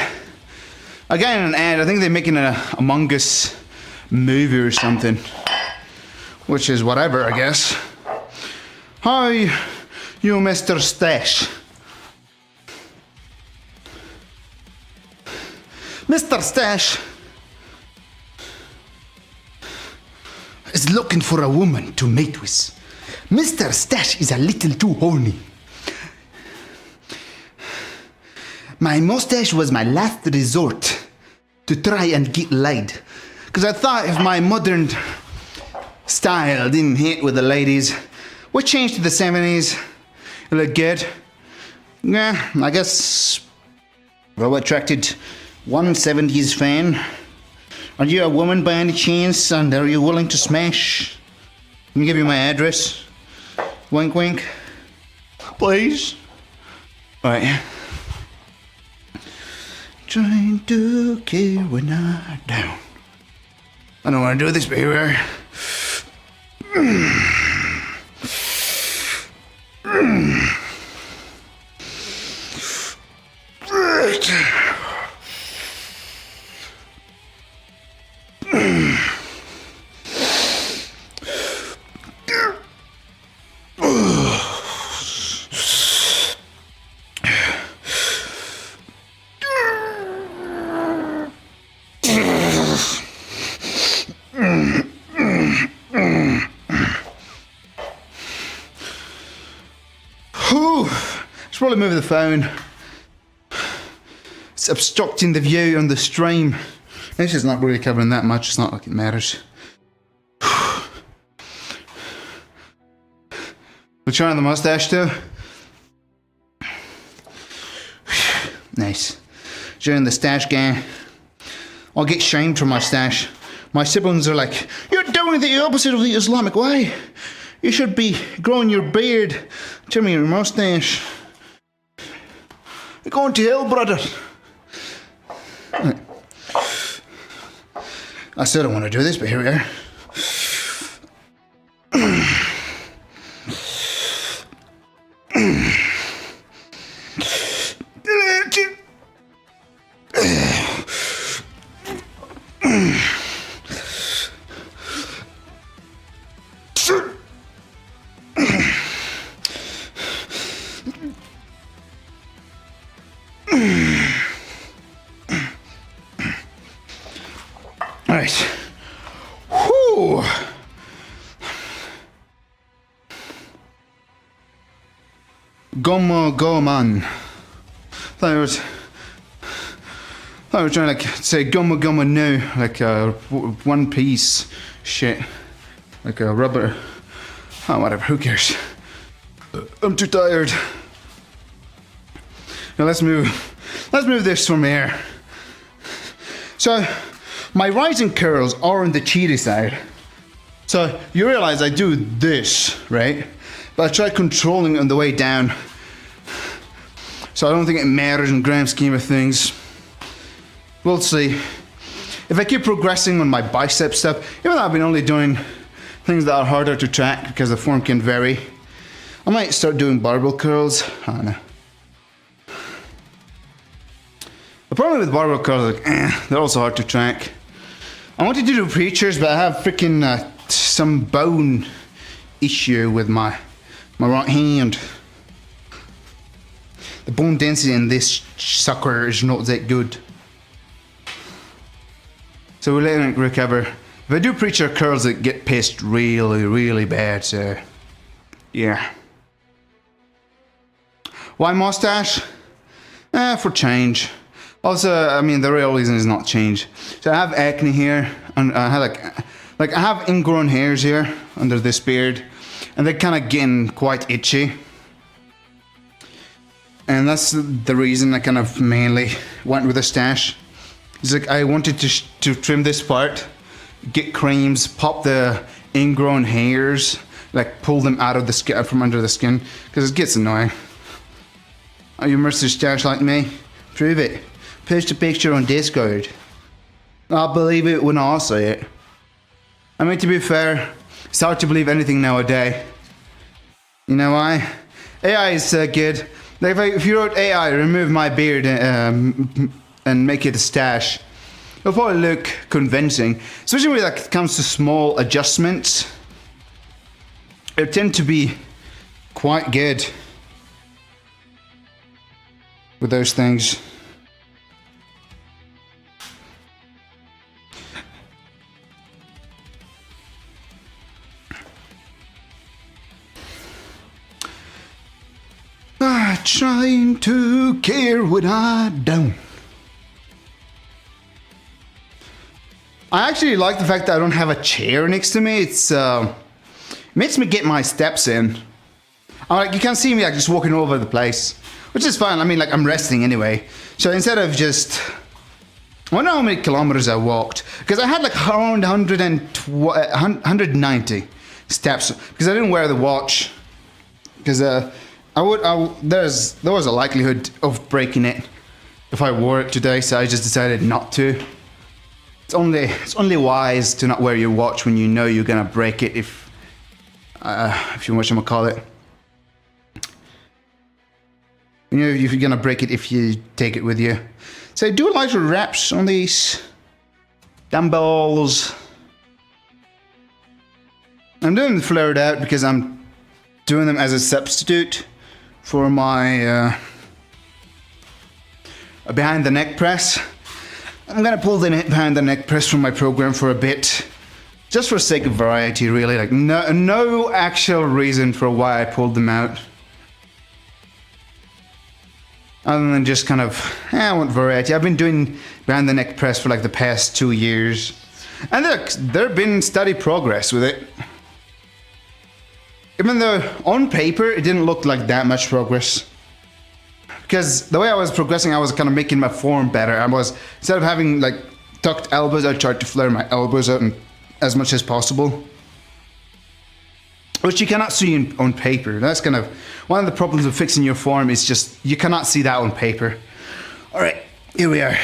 Again, an ad. I think they're making a Among Us movie or something, which is whatever, I guess. Hi, you, Mr. Stash. Mr. Stash is looking for a woman to mate with. Mr. Stash is a little too horny. My mustache was my last resort to try and get laid. Because I thought if my modern style didn't hit with the ladies, we changed to the 70s. It looked good. Yeah, I guess well attracted one 70s fan. Are you a woman by any chance? And are you willing to smash? Let me give you my address. Wink, wink. Please. All right. Trying to kill when I'm down. I don't want to do this, baby. Whew. Should probably move the phone. It's obstructing the view on the stream. This is not really covering that much. It's not like it matters. We're trying the mustache too. Nice. During the stash game, I'll get shamed for my stash. My siblings are like, "You're doing the opposite of the Islamic way. You should be growing your beard, trimming your mustache. You're going to hell, brother." I still don't want to do this, but here we are. Alright. Whew. Go man. Thought I was trying to like say gumma no, like one piece shit, like a rubber. Oh, whatever. Who cares? I'm too tired. Now let's move this from here. So my rising curls are on the cheaty side. So you realize I do this, right? But I try controlling it on the way down. So I don't think it matters in the grand scheme of things. We'll see. If I keep progressing on my bicep stuff, even though I've been only doing things that are harder to track because the form can vary, I might start doing barbell curls. I don't know. The problem with barbell curls is like, they're also hard to track. I wanted to do preachers, but I have freaking some bone issue with my right hand. The bone density in this sucker is not that good. So we're letting it recover. If I do preacher curls, it get pissed really, really bad, so yeah. Why mustache? For change. Also, I mean, the real reason is not change. So I have acne here, and I have like I have ingrown hairs here under this beard, and they're kind of getting quite itchy. And that's the reason I kind of mainly went with a stash. It's like I wanted to trim this part, get creams, pop the ingrown hairs, like pull them out of the skin, from under the skin, because it gets annoying. Are you Mr. Stash like me? Prove it. Post a picture on Discord. I'll believe it when I see it. I mean, to be fair, it's hard to believe anything nowadays. You know why? AI is so good. Like if you wrote AI, remove my beard and make it a stash, it'll probably look convincing. Especially when it comes to small adjustments. It tend to be quite good with those things. Trying to care what I don't. I actually like the fact that I don't have a chair next to me. It's makes me get my steps in. Like you can see me like just walking all over the place, which is fine. I mean, like I'm resting anyway. So instead of just, I wonder how many kilometers I walked, because I had like around 190 steps because I didn't wear the watch, because there was a likelihood of breaking it if I wore it today, so I just decided not to. It's only wise to not wear your watch when you know you're gonna break it if you whatchamacallit. You know if you're gonna break it if you take it with you. So do lighter reps on these dumbbells. I'm doing the flared out because I'm doing them as a substitute for my behind the neck press. I'm gonna pull the behind the neck press from my program for a bit, just for sake of variety, really. Like no actual reason for why I pulled them out. Other than just kind of, I want variety. I've been doing behind the neck press for like the past 2 years. And there have been steady progress with it. Even though on paper it didn't look like that much progress. Because the way I was progressing, I was kind of making my form better. I was, instead of having like tucked elbows, I tried to flare my elbows out as much as possible. Which you cannot see on paper. That's kind of one of the problems of fixing your form, is just you cannot see that on paper. All right, here we are.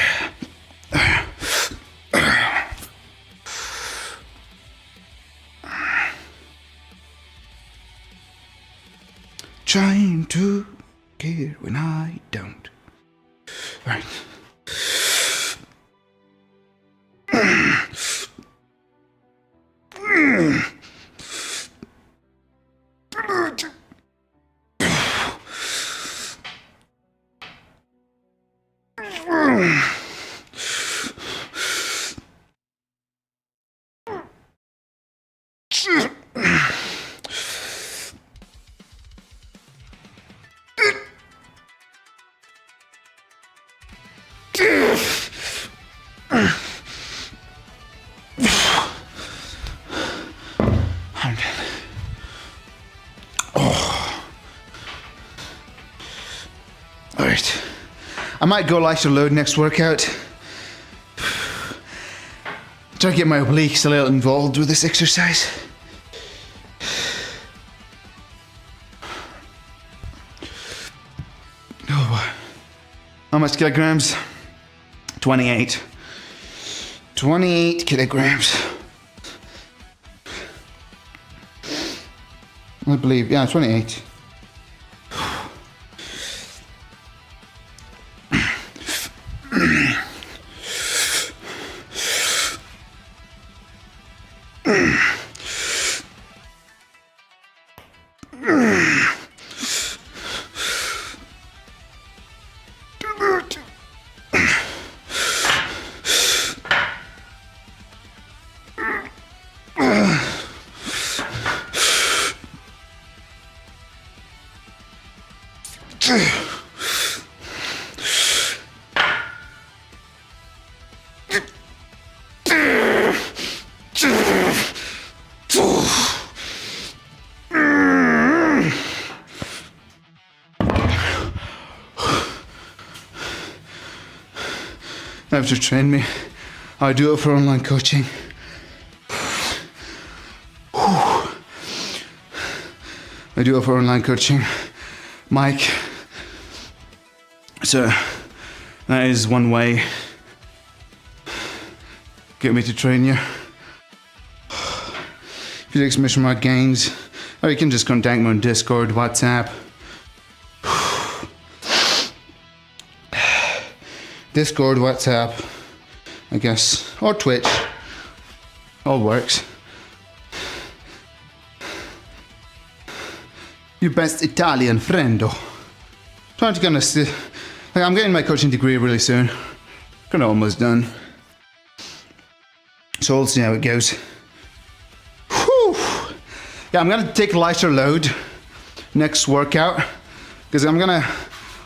Trying to care when I don't. All right. Alright. I might go lighter load next workout. Try to get my obliques a little involved with this exercise. Oh, how much kilograms? 28. 28 kilograms. I believe, yeah, 28. Have to train me. I do it for online coaching. I do it for online coaching. Mike. So that is one way. Get me to train you. If you'd like some mission mark gains, or you can just contact me on Discord, WhatsApp. Discord, WhatsApp, I guess, or Twitch. All works. You best Italian friendo. Trying to kind of like, I'm getting my coaching degree really soon. Kind of almost done. So we'll see how it goes. Whew. Yeah, I'm gonna take lighter load next workout because I'm gonna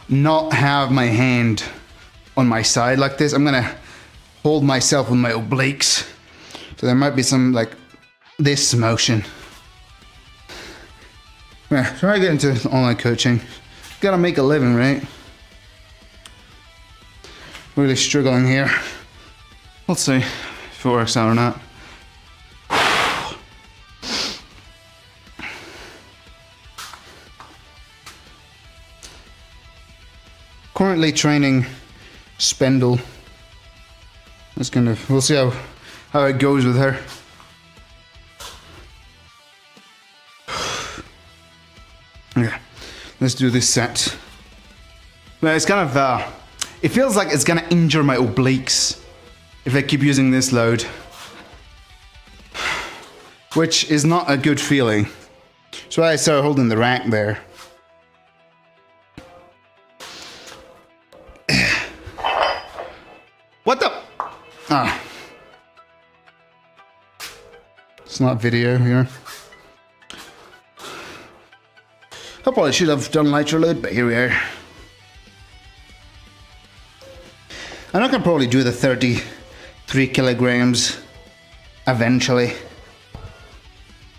not have my hand on my side like this. I'm gonna hold myself with my obliques. So there might be some like this motion. Yeah, try to get into online coaching. Gotta make a living, right? Really struggling here. We'll see if it works out or not. Currently training Spindle. That's kind of, we'll see how it goes with her. Okay, let's do this set. But it's kind of, it feels like it's gonna injure my obliques if I keep using this load, which is not a good feeling. So I started holding the rack there. What the? Ah. It's not video here. I probably should have done lighter load, but here we are. And I can probably do the 33 kilograms eventually.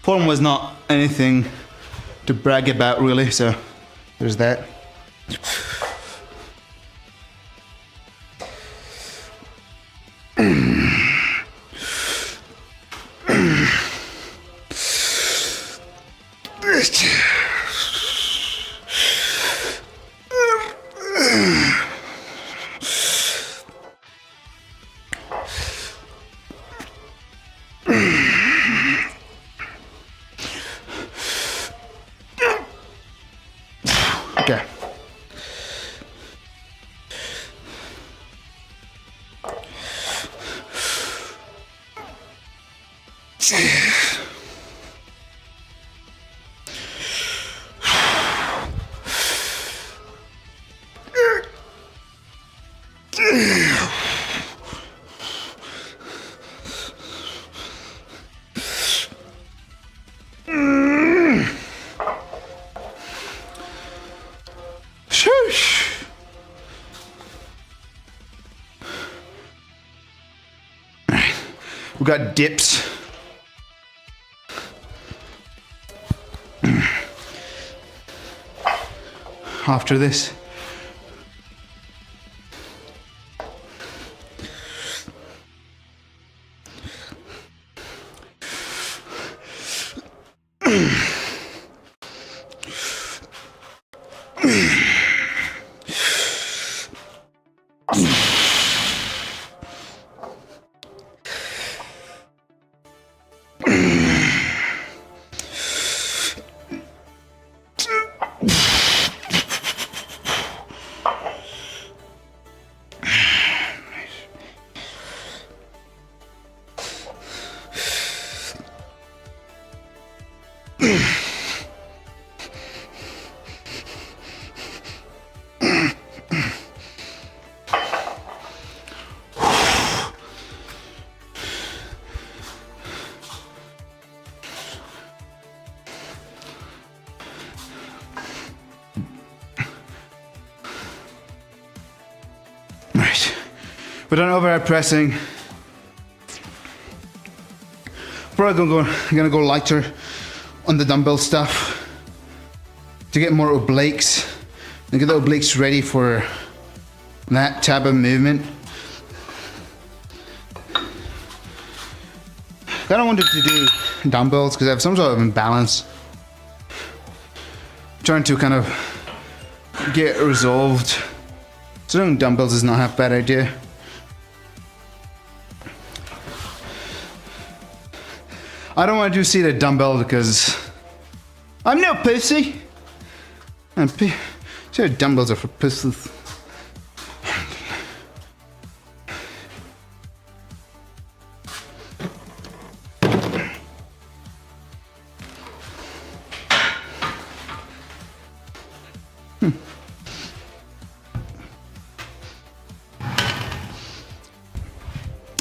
Form was not anything to brag about really, so there's that. Okay. Shush. We got dips. After this. Right. We're done overhead pressing. Probably gonna go lighter on the dumbbell stuff to get more obliques and get the obliques ready for that type of movement. I don't want to do dumbbells because I have some sort of imbalance. I'm trying to kind of get it resolved. So doing dumbbells is not a bad idea. I don't want to do seated dumbbell because I'm no pussy. And seated dumbbells are for pussies.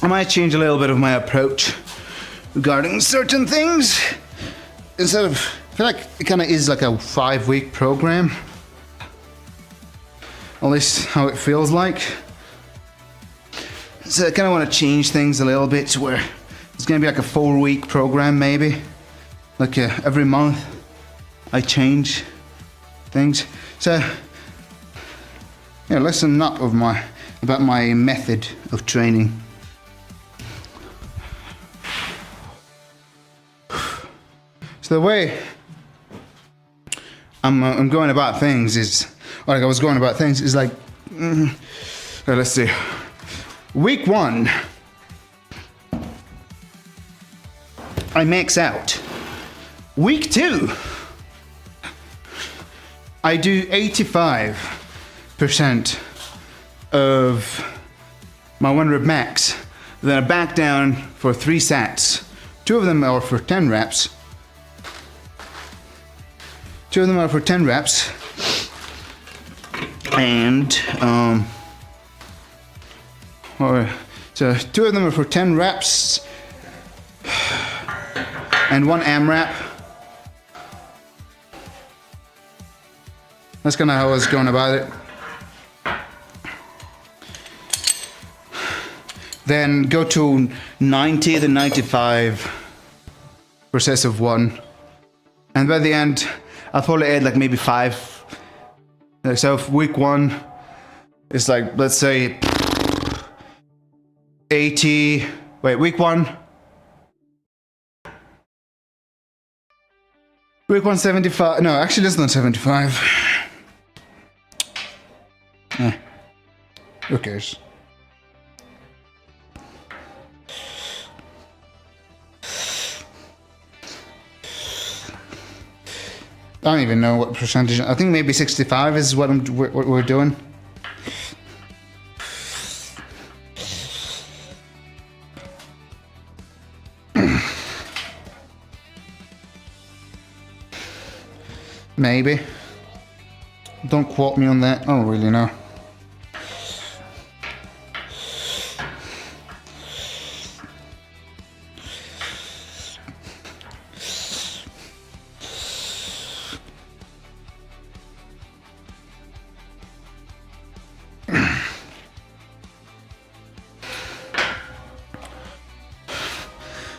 I might change a little bit of my approach regarding certain things. Instead of, I feel like it kind of is like a 5-week program. At least how it feels like. So I kind of want to change things a little bit to where it's going to be like a 4-week program maybe. Like every month I change things. So yeah, listen up about my method of training. So the way I'm going about things is, or like I was going about things is like, let's see. Week 1, I max out. Week 2, I do 85% of my 1 rep max. Then I back down for 3 sets. 2 of them are for 10 reps. 2 of them are for 10 reps. And, so 2 of them are for 10 reps. And 1 AMRAP. That's kind of how I was going about it. then go to 90, then 95, process of 1. And by the end, I'll probably add like maybe 5. So if week 1 is like, let's say 80, wait, week 1. Week 1, 75, no, actually that's not 75. Who cares? I don't even know what percentage. I think maybe 65 is what we're doing. Maybe. Don't quote me on that. I don't really know.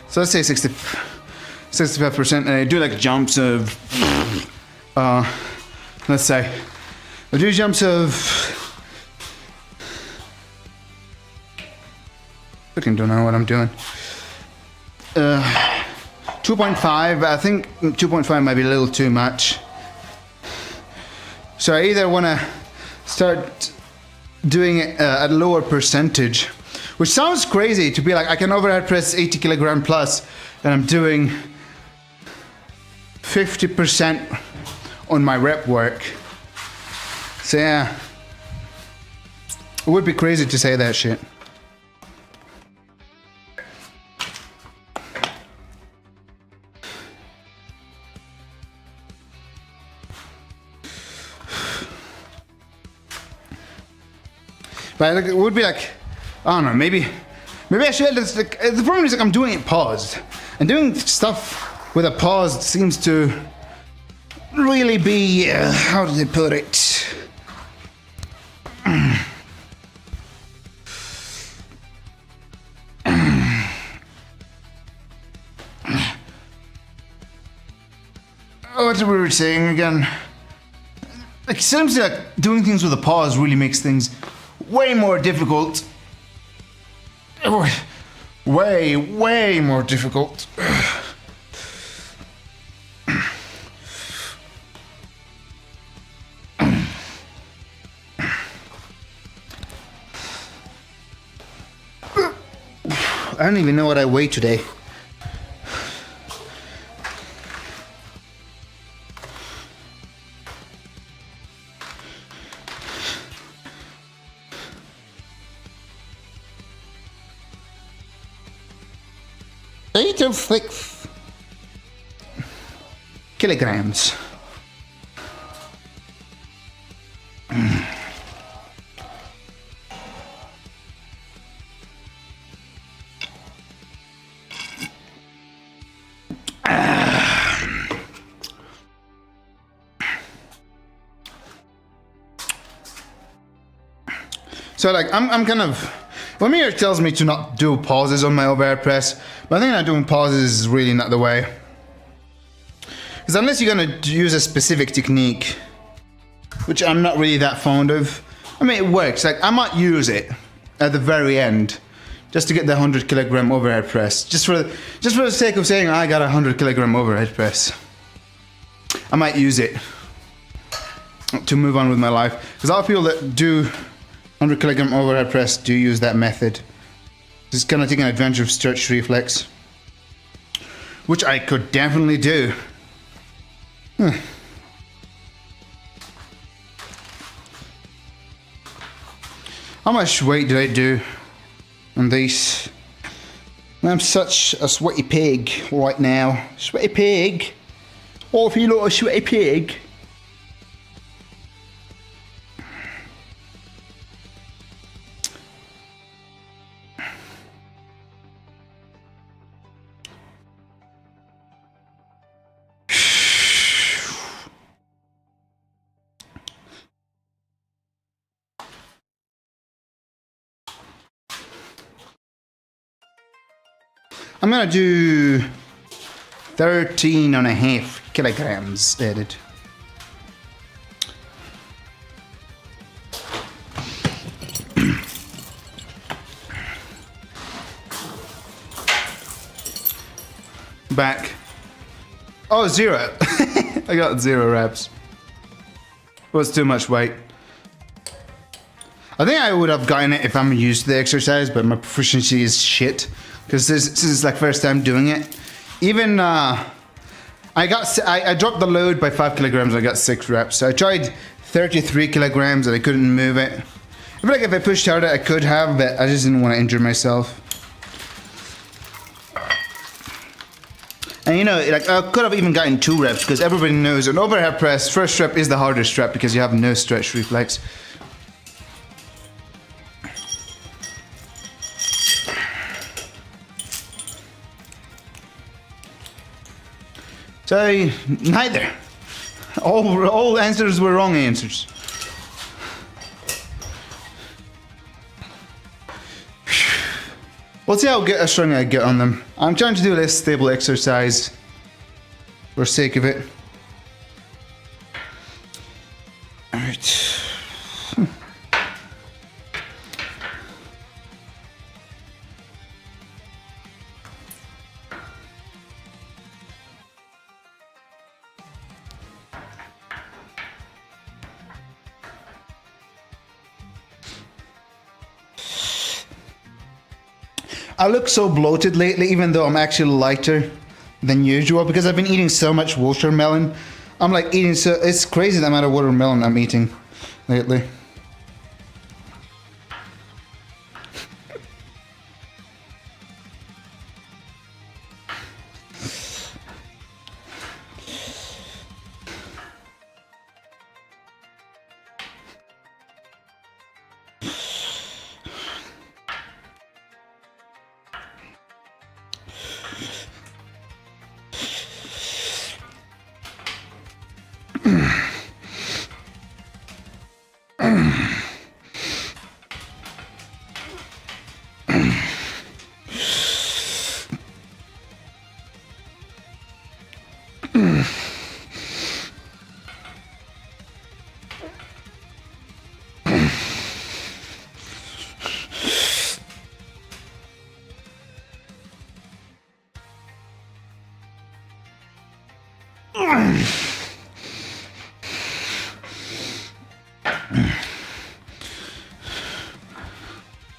So let's say 65%, and I do like jumps of, let's say, I do jumps of, fucking don't know what I'm doing. 2.5, I think 2.5 might be a little too much. So I either want to start doing it at a lower percentage, which sounds crazy to be like, I can overhead press 80 kilogram plus, and I'm doing 50% on my rep work. So yeah, it would be crazy to say that shit. But like, it would be like, I don't know, maybe I should. Like, the problem is like I'm doing it paused, and doing stuff with a pause seems to really be how do they put it? Oh, what were we saying again? Like, it seems like doing things with a pause really makes things way more difficult. Way more difficult. I don't even know what I weigh today. Eight of 6 kilograms. So like I'm kind of, well, Mir tells me to not do pauses on my overhead press, but I think not doing pauses is really not the way. Because unless you're gonna use a specific technique, which I'm not really that fond of, I mean it works. Like I might use it at the very end, just to get the 100 kilogram overhead press, just for the sake of saying I got a 100 kilogram overhead press. I might use it to move on with my life, because a lot of people that do 100 kilogram overhead press do use that method. Just kind of taking advantage of stretch reflex, which I could definitely do. How much weight did I do on these? I'm such a sweaty pig right now. Sweaty pig. Oh, if you look a sweaty pig. I'm gonna do 13.5 kilograms added. Back. Oh, 0. I got 0 reps. Was too much weight. I think I would have gotten it if I'm used to the exercise, but my proficiency is shit. Because this is like first time doing it. Even I dropped the load by 5 kilograms and I got 6 reps. So I tried 33 kilograms and I couldn't move it. I feel like if I pushed harder I could have, but I just didn't want to injure myself. And you know, like I could have even gotten 2 reps because everybody knows an overhead press, first rep is the hardest rep because you have no stretch reflex. So, neither. All answers were wrong answers. We'll see how strong I get on them. I'm trying to do a less stable exercise for sake of it. Alright. I look so bloated lately, even though I'm actually lighter than usual because I've been eating so much watermelon. I'm like eating so, it's crazy the amount of watermelon I'm eating lately.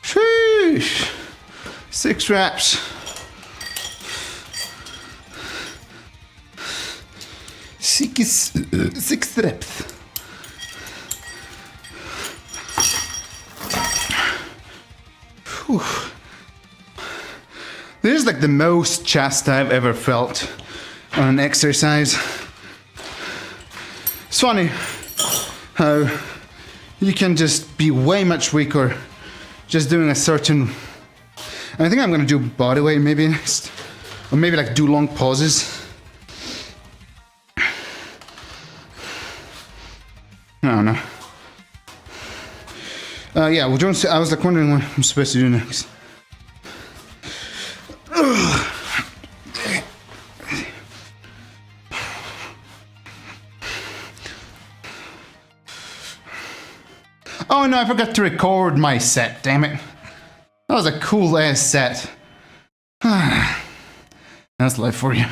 Sheesh. 6 reps. 6 reps. Whew. This is like the most chest I've ever felt on an exercise. It's funny how you can just be way much weaker just doing a certain... I think I'm gonna do body weight maybe next. Or maybe like do long pauses. I don't know. Yeah, well, Jones, I was like wondering what I'm supposed to do next. Oh no, I forgot to record my set, damn it. That was a cool ass set. That's life for you.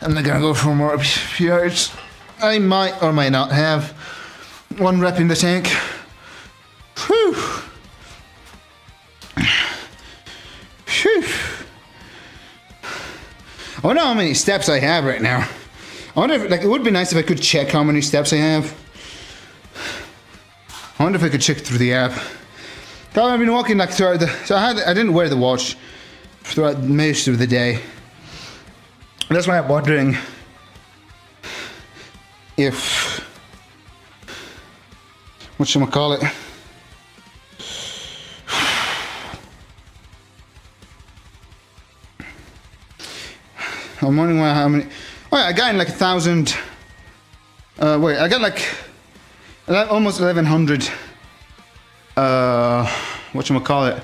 I'm not gonna go for more yards. I might or might not have one rep in the tank. Whew. Whew. I wonder how many steps I have right now. I wonder if, like, it would be nice if I could check how many steps I have. I wonder if I could check through the app. I've been walking like throughout the, so I didn't wear the watch throughout most of the day. That's why I'm wondering if, whatchamacallit, I'm wondering how many. Oh yeah, I got in like 1,000. Wait, I got like almost 1,100. Whatchamacallit,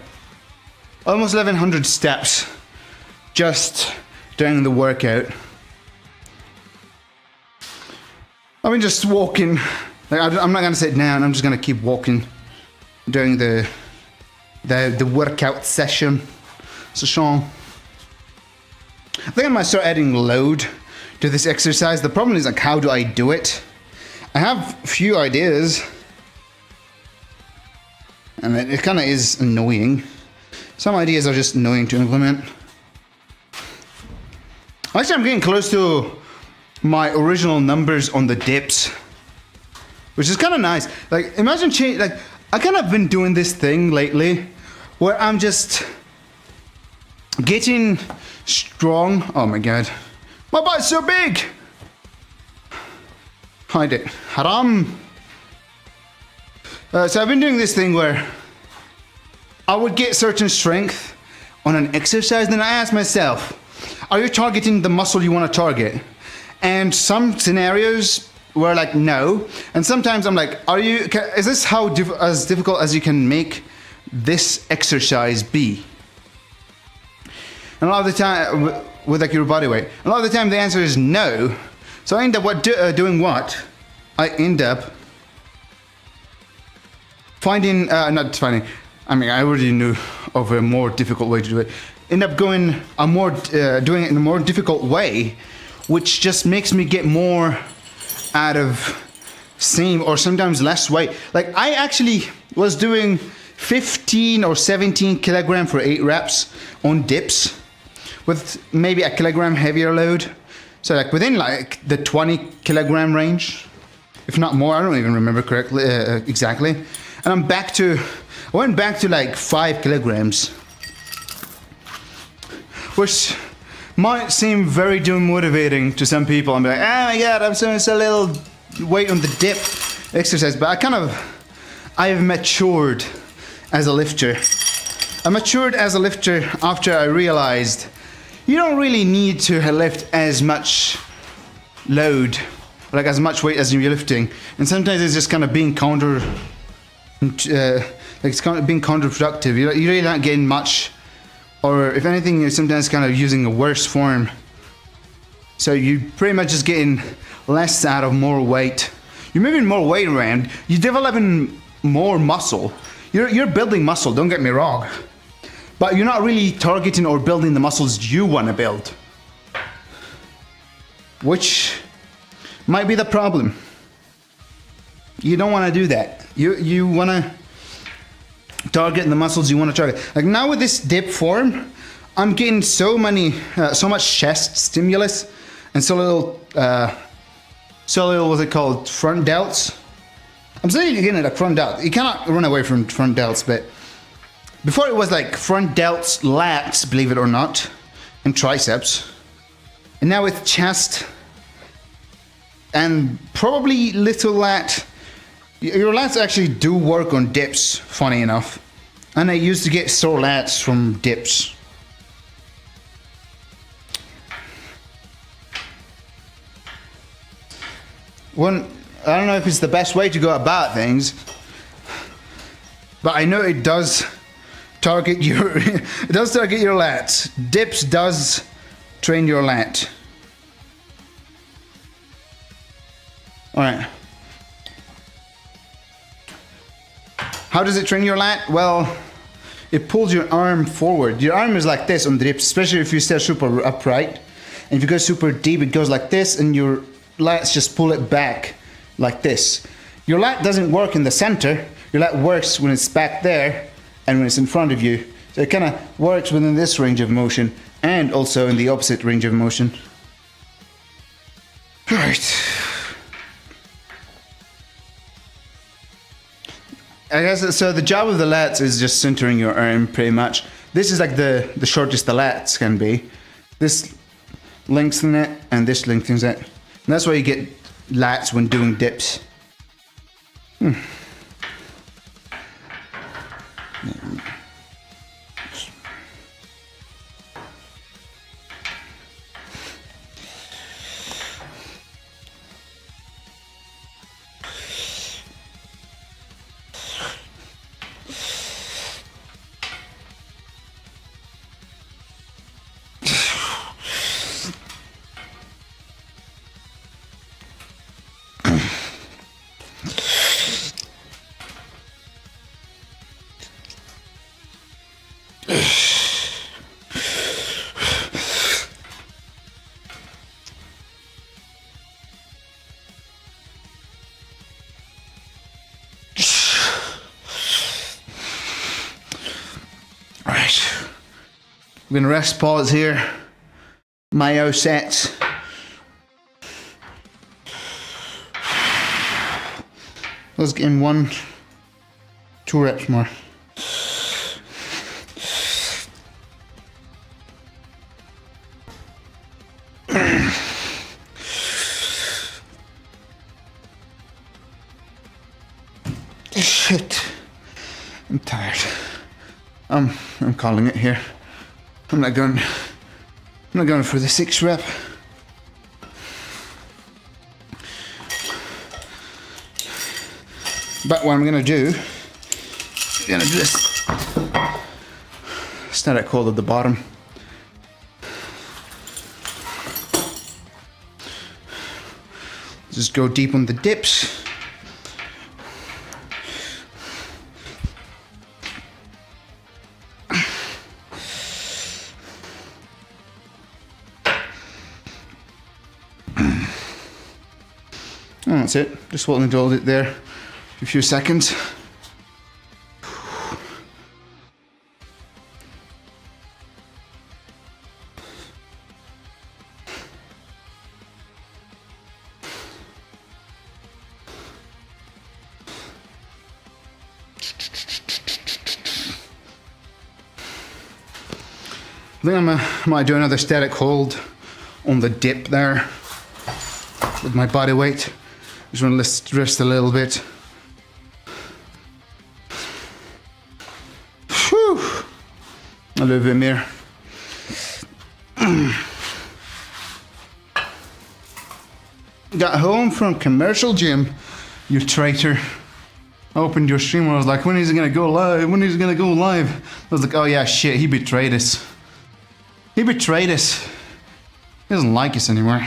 almost 1,100 steps just during the workout. I've been just walking. Like, I'm not gonna sit down. I'm just gonna keep walking during the workout session. I think I might start adding load to this exercise. The problem is, like, how do I do it? I have a few ideas, and it kind of is annoying. Some ideas are just annoying to implement. Actually, I'm getting close to my original numbers on the dips, which is kind of nice. Like, imagine like, I kind of been doing this thing lately where I'm just getting strong. Oh my god, my butt's so big. Hide it, haram. So I've been doing this thing where I would get certain strength on an exercise, then I ask myself, are you targeting the muscle you want to target? And some scenarios were like, no. And sometimes I'm like, is this as difficult as you can make this exercise be? And a lot of the time, with like your body weight, a lot of the time the answer is no. So I end up doing what? I end up finding, I already knew of a more difficult way to do it. End up doing it in a more difficult way, which just makes me get more out of same or sometimes less weight. Like, I actually was doing 15 or 17 kilogram for 8 reps on dips with maybe a kilogram heavier load. So like within like the 20 kilogram range, if not more. I don't even remember correctly, exactly. And I went back to like 5 kilograms, which might seem very demotivating to some people. I'm like, oh my god, I'm doing so little weight on the dip exercise. But I've matured as a lifter. I matured as a lifter after I realized you don't really need to lift as much load, like as much weight as you're lifting. And sometimes it's just kind of being counterproductive. You're really not getting much, or if anything, you're sometimes kind of using a worse form. So you're pretty much just getting less out of more weight. You're moving more weight around. You're developing more muscle. You're building muscle, don't get me wrong. But you're not really targeting or building the muscles you want to build, which might be the problem. You don't want to do that. You want to target the muscles you want to target. Like now with this dip form, I'm getting so much chest stimulus and so little what's it called, front delts. I'm still getting a front delt. You cannot run away from front delts, but before it was like front delts, lats, believe it or not, and triceps. And now with chest and probably little lat. Your lats actually do work on dips, funny enough. And I used to get sore lats from dips. I don't know if it's the best way to go about things, but I know it does target your lats. Dips does train your lat. All right. How does it train your lat? Well, it pulls your arm forward. Your arm is like this on the dips, especially if you stay super upright. and if you go super deep, it goes like this, and your lats just pull it back like this. Your lat doesn't work in the center. Your lat works when it's back there and when it's in front of you. So it kind of works within this range of motion and also in the opposite range of motion. Right. I guess so. The job of the lats is just centering your arm pretty much. This is like the shortest the lats can be. This lengthens it and this lengthens it. And that's why you get lats when doing dips. I'm gonna rest pause here. Mayo sets. Let's get in 2 reps more. Shit. I'm tired. I'm calling it here. I'm not going for the 6 rep. But what I'm gonna do, this static hold at the bottom. Just go deep on the dips. And that's it. Just hold it there for a few seconds. I think I might do another static hold on the dip there with my body weight. Just want to rest a little bit. Whew. A little bit more. Got home from commercial gym, you traitor. I opened your stream and I was like, when is it gonna go live? When is it gonna go live? I was like, oh yeah, shit, he betrayed us. He betrayed us. He doesn't like us anymore.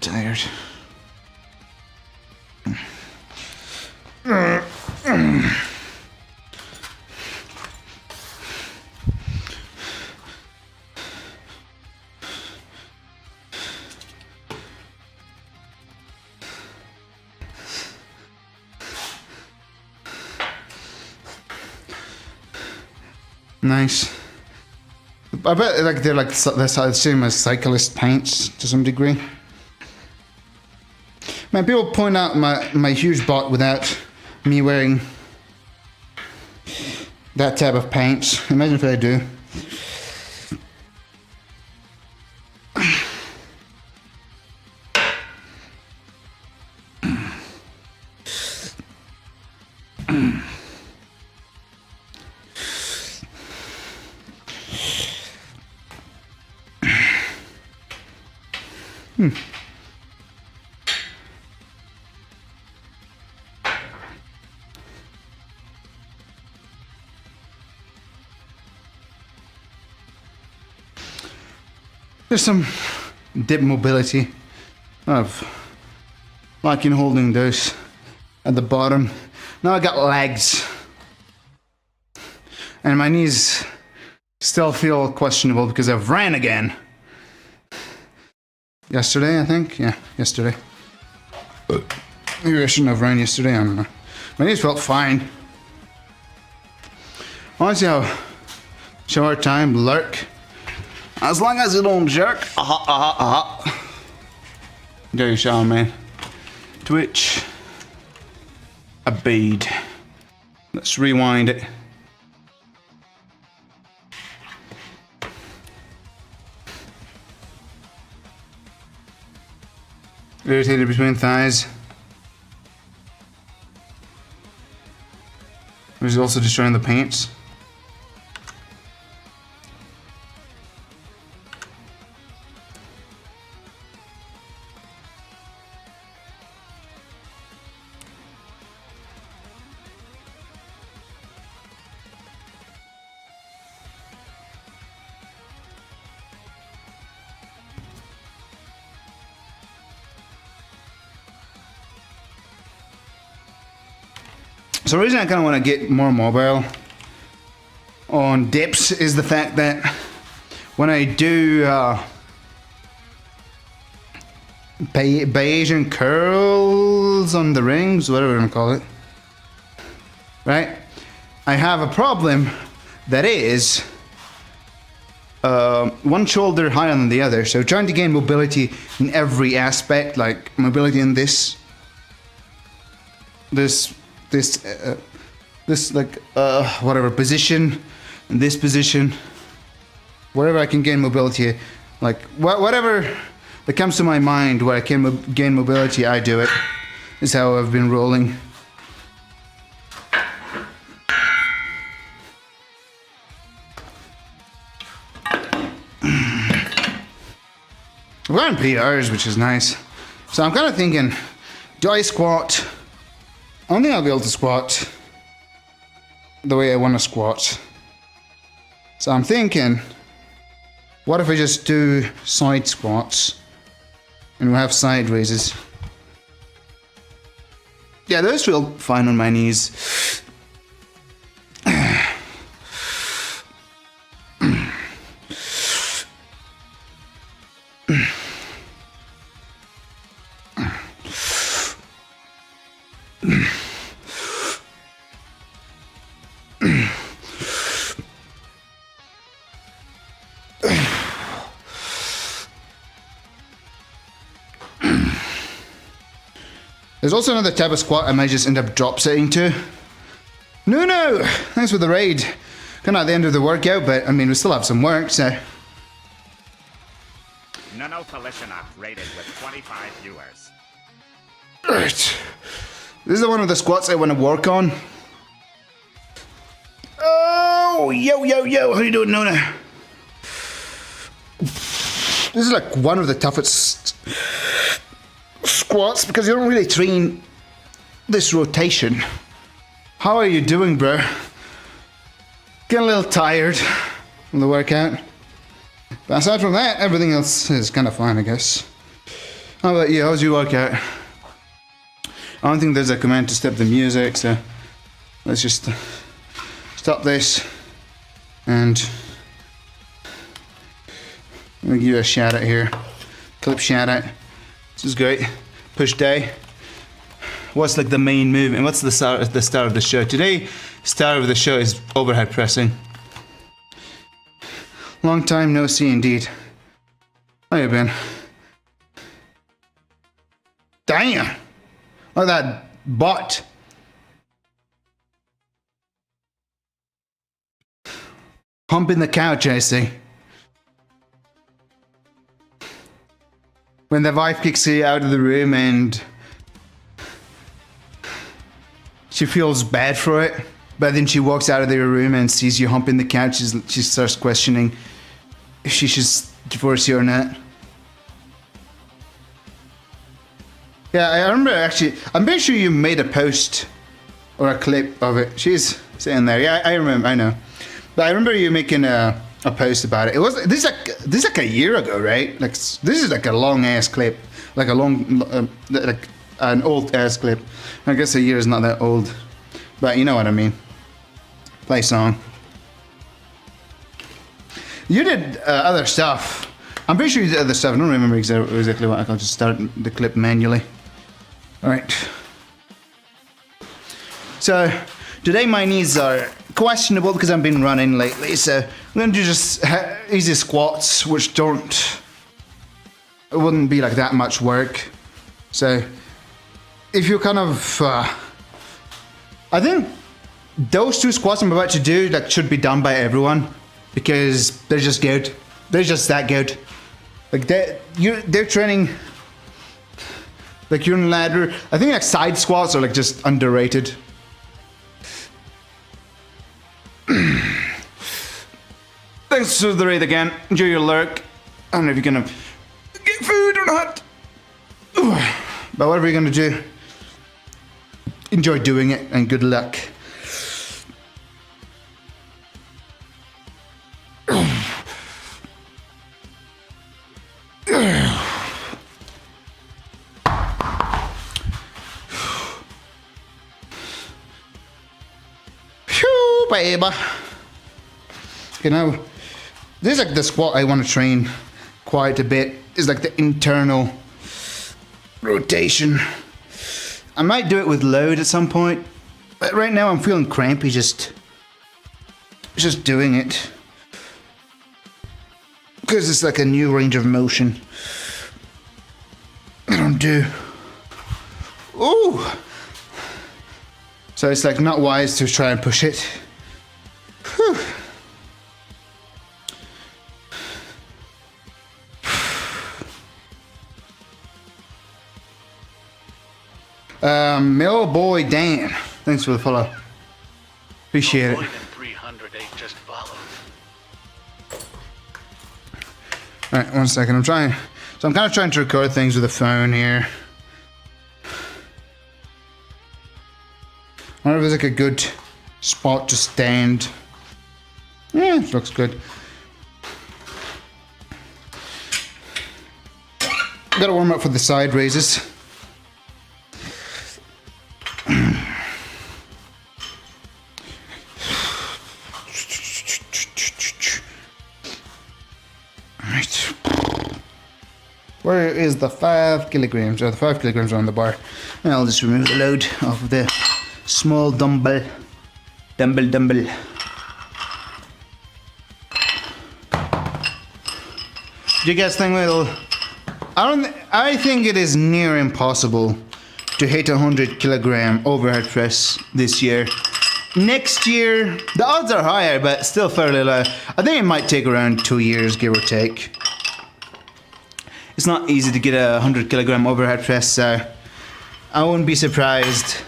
Tired. Nice. I bet like they're like the same as cyclist pants to some degree. Man, people point out my huge butt without me wearing that type of pants. Imagine if I do. There's some dip mobility of like in holding those at the bottom. Now I got legs, and my knees still feel questionable because I've ran again. Yesterday, I think. Yeah, yesterday. Maybe I shouldn't have ran yesterday. I don't know. My knees felt fine. Honestly, how shower time lurk. As long as you don't jerk. Go your shower, man. Twitch. A bead. Let's rewind it. Irritated between thighs. He's also destroying the pants. So the reason I kind of want to get more mobile on dips is the fact that when I do Bayesian curls on the rings, whatever we're going to call it, right? I have a problem that is one shoulder higher than the other. So trying to gain mobility in every aspect, like mobility in this like whatever position, in this position, wherever I can gain mobility, like whatever that comes to my mind where I can gain mobility, I do it. Is how I've been rolling. We're on PRs, which is nice. So I'm kind of thinking, do I squat? I don't think I'll be able to squat the way I want to squat. So I'm thinking, what if I just do side squats and we have side raises? Yeah, those feel fine on my knees. There's also another type of squat I might just end up drop sitting to. No, thanks for the raid. Kind of at the end of the workout, but I mean, we still have some work, so. Nanopalishina rated with 25 viewers. Right. This is one of the squats I want to work on. Oh, yo, how you doing, Nona? This is like one of the toughest squats because you don't really train this rotation. How are you doing, bro? Getting a little tired from the workout. But aside from that, everything else is kind of fine, I guess. How about you? How's your workout? I don't think there's a command to stop the music, so let's just stop this and I'm gonna give you a shout out here. Clip shout out. This is great. Push day. What's like the main movement? What's the start of the show? Today, start of the show is overhead pressing. Long time no see indeed. How you been? Damn! Look at that butt. Humping the couch, I see. When the wife kicks you out of the room and she feels bad for it, but then she walks out of the room and sees you humping the couch, she starts questioning if she should divorce you or not. Yeah, I remember actually, I'm pretty sure you made a post or a clip of it. She's sitting there. Yeah, I remember, I know. But I remember you making a post about it. It was this is like a year ago, right? Like this is like a long ass clip, like a long, like an old ass clip. I guess a year is not that old, but you know what I mean. Play song. You did other stuff. I'm pretty sure you did other stuff. I don't remember exactly what. I'll just start the clip manually. All right. So today my knees are questionable because I've been running lately. So I'm going to do just easy squats, which it wouldn't be like that much work. So if you kind of, I think those two squats I'm about to do like should be done by everyone because they're just good. They're just that good. Like they're training like unilateral. I think like side squats are like just underrated. Thanks to the raid again. Enjoy your lurk. I don't know if you're gonna get food or not. But whatever you're gonna do, enjoy doing it and good luck. Phew, baby. Okay, now this is like the squat I want to train quite a bit. Is like the internal rotation. I might do it with load at some point, but right now I'm feeling crampy just doing it because it's like a new range of motion I don't do. Ooh, so it's like not wise to try and push it. Whew. Mill Boy Dan, thanks for the follow. Appreciate it. 308 just followed. All right, 1 second. I'm kind of trying to record things with a phone here. I wonder if there's like a good spot to stand. Yeah, it looks good. Gotta warm up for the side raises. Where is the 5 kilograms? Oh, the 5 kilograms are on the bar. And I'll just remove the load of the small dumbbell. Do you guys think we'll... I think it is near impossible to hit 100 kilogram overhead press this year. Next year, the odds are higher, but still fairly low. I think it might take around 2 years, give or take. It's not easy to get a 100 kilogram overhead press, so I wouldn't be surprised.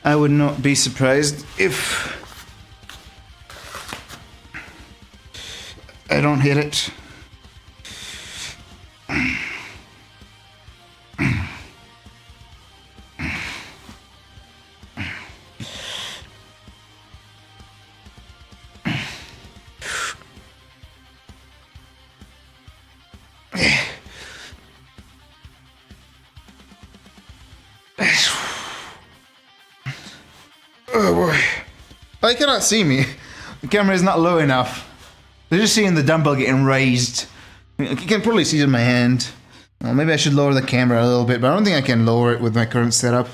I would not be surprised if I don't hit it. Oh boy. I cannot see me. The camera is not low enough. They're just seeing the dumbbell getting raised. You can probably see it in my hand. Well, maybe I should lower the camera a little bit, but I don't think I can lower it with my current setup.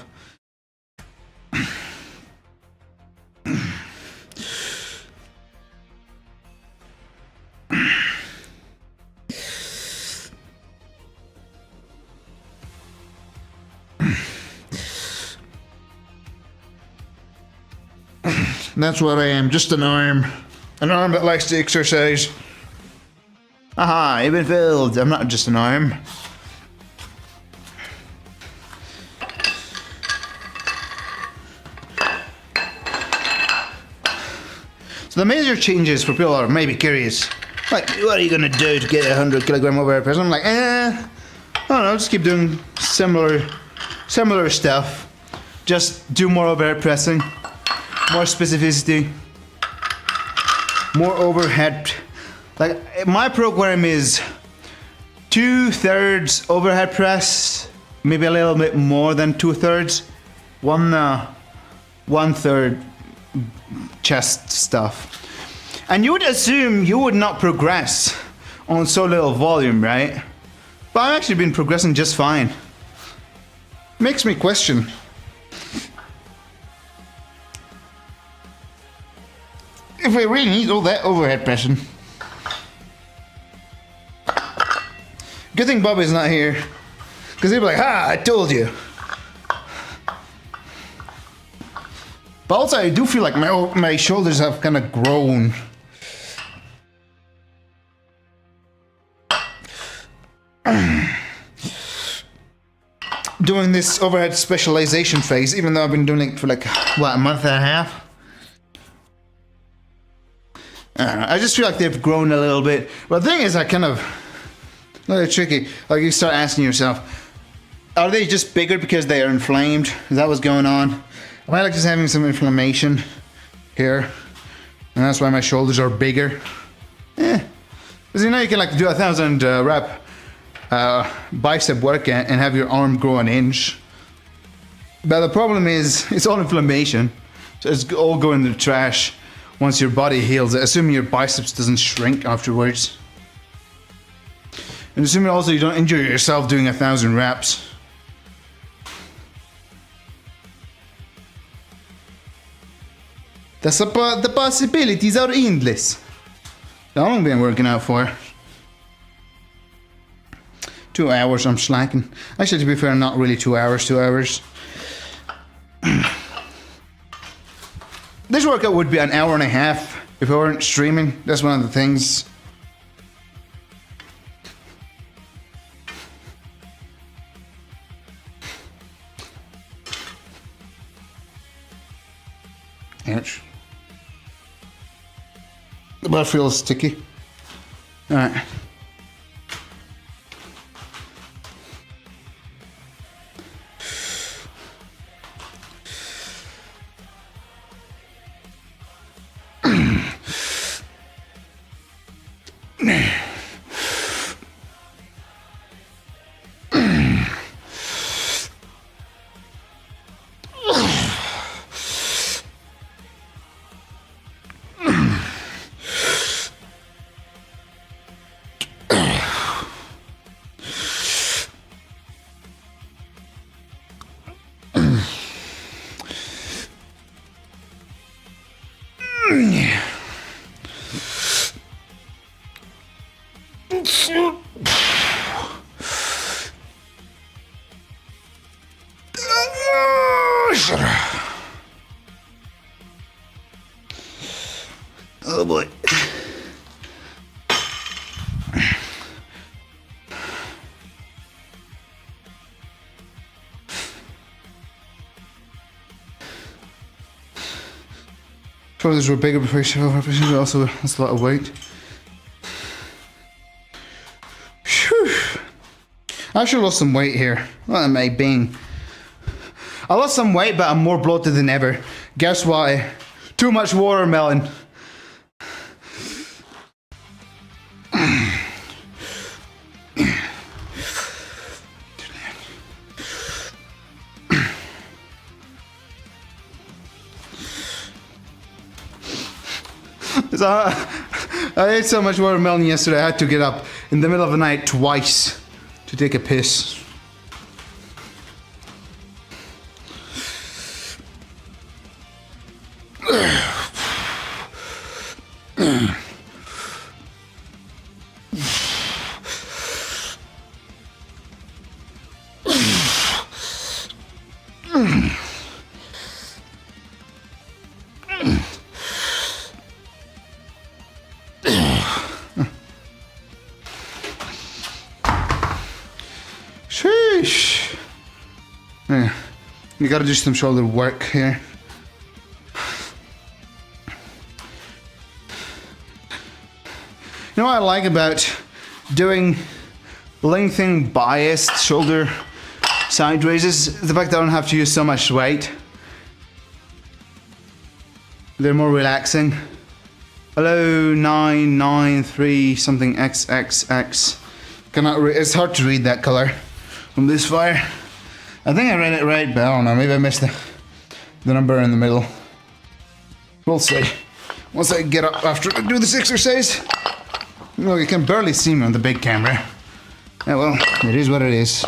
That's what I am, just an arm. An arm that likes to exercise. Aha, you've been filled. I'm not just an arm. So the major changes for people who are maybe curious, like, what are you gonna do to get 100 kilogram overhead press? I'm like, I don't know, just keep doing similar stuff. Just do more overhead pressing, more specificity, more overhead. Like, my program is 2/3 overhead press, maybe a little bit more than 2/3, 1/3 chest stuff. And you would assume you would not progress on so little volume, right? But I've actually been progressing just fine. Makes me question. If I really need all that overhead pressing. Good thing Bobby's not here. Because he'd be like, ha, I told you. But also I do feel like my shoulders have kind of grown. Doing this overhead specialization phase, even though I've been doing it for like, what, a month and a half? I just feel like they've grown a little bit. But the thing is, I kind of, a little tricky. Like, you start asking yourself, are they just bigger because they are inflamed? Is that what's going on? Am I like just having some inflammation here? And that's why my shoulders are bigger? Because you know you can like do 1,000 rep bicep workout and have your arm grow an inch. But the problem is, it's all inflammation. So it's all going in the trash once your body heals it, assuming your biceps doesn't shrink afterwards. And assuming also you don't injure yourself doing 1,000 reps. The possibilities are endless. How long have I been working out for? 2 hours, I'm slacking. Actually, to be fair, not really 2 hours, 2 hours. This workout would be an hour and a half if I weren't streaming. That's one of the things. Ouch. The butt feels sticky. Alright. Oh boy. Shoulders were bigger before you showed up, but also that's a lot of weight. Whew. I actually lost some weight here. What am I being? I lost some weight, but I'm more bloated than ever. Guess why? Too much watermelon. I ate so much watermelon yesterday, I had to get up in the middle of the night twice to take a piss. Yeah. You gotta do some shoulder work here. You know what I like about doing lengthening biased shoulder side raises? Is the fact that I don't have to use so much weight. They're more relaxing. Hello, 993 something XXX. It's hard to read that color from this far. I think I read it right, but I don't know. Maybe I missed the number in the middle. We'll see. Once I get up after I do this exercise. Well, you can barely see me on the big camera. Yeah, well, it is what it is.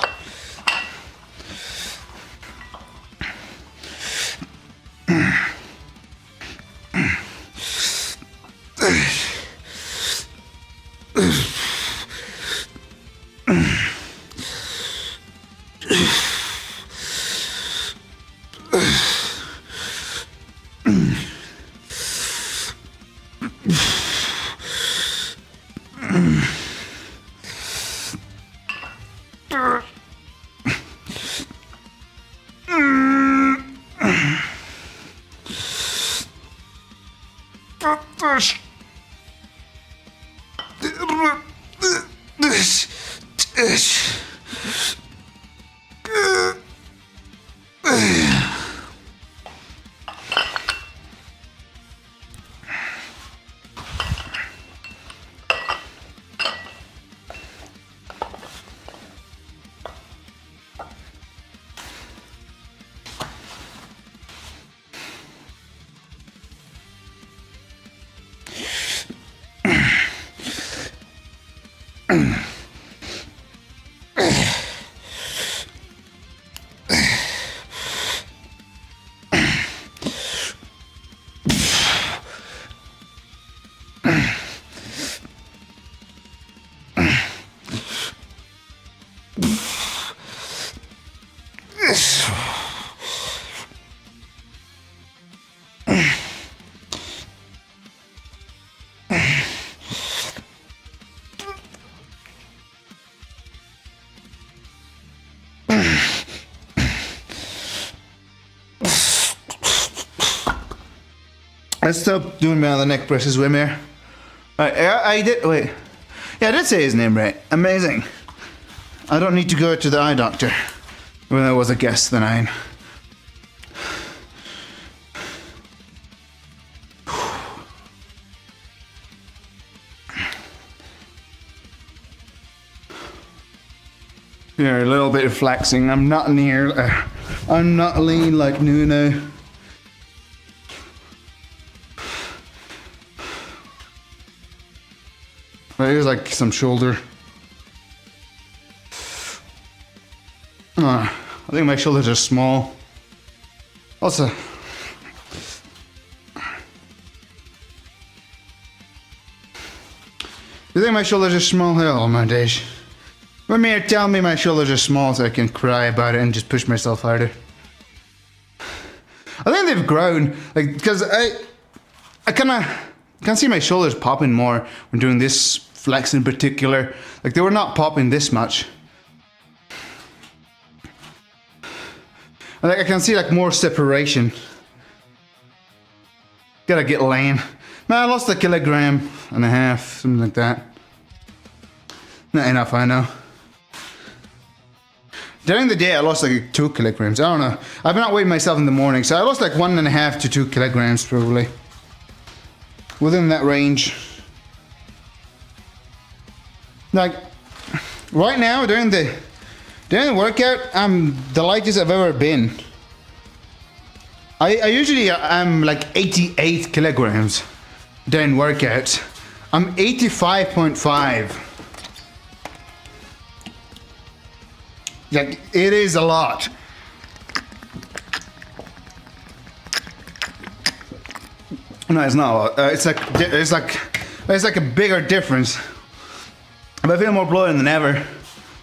Let's stop doing me on the neck presses, Wimmer. I did, wait. Yeah, I did say his name right. Amazing. I don't need to go to the eye doctor. When I was a guest, then I... Yeah, a little bit of flexing. I'm not I'm not lean like Nuno. Here's like some shoulder. I think my shoulders are small. Also, you think my shoulders are small? Oh my days. Come here, tell me my shoulders are small so I can cry about it and just push myself harder. I think they've grown, like, because I kind of can see my shoulders popping more when doing this flex in particular. Like, they were not popping this much. Like, I can see like more separation. Gotta get lean. Man, I lost 1.5 kilograms, something like that. Not enough, I know. During the day, I lost like 2 kilograms. I don't know. I've been not weighing myself in the morning, so I lost like 1.5 to 2 kilograms probably. Within that range. Like, right now, during the workout, I'm the lightest I've ever been. I usually am like 88 kilograms during workouts. I'm 85.5. Like, it is a lot. No, it's not a lot. It's like a bigger difference. But I feel more bloated than ever.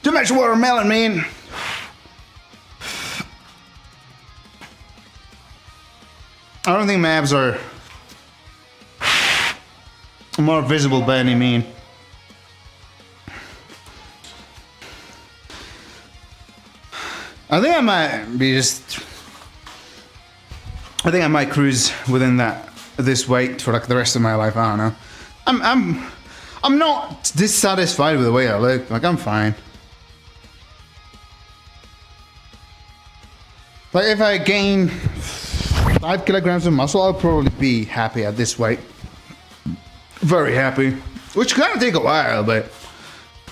Too much watermelon, man. I don't think my abs are more visible by any mean. I think I might be just. I think I might cruise within this weight for like the rest of my life. I don't know. I'm not dissatisfied with the way I look. Like I'm fine. Like if I gain 5 kilograms of muscle, I'll probably be happy at this weight. Very happy. Which kind of take a while, but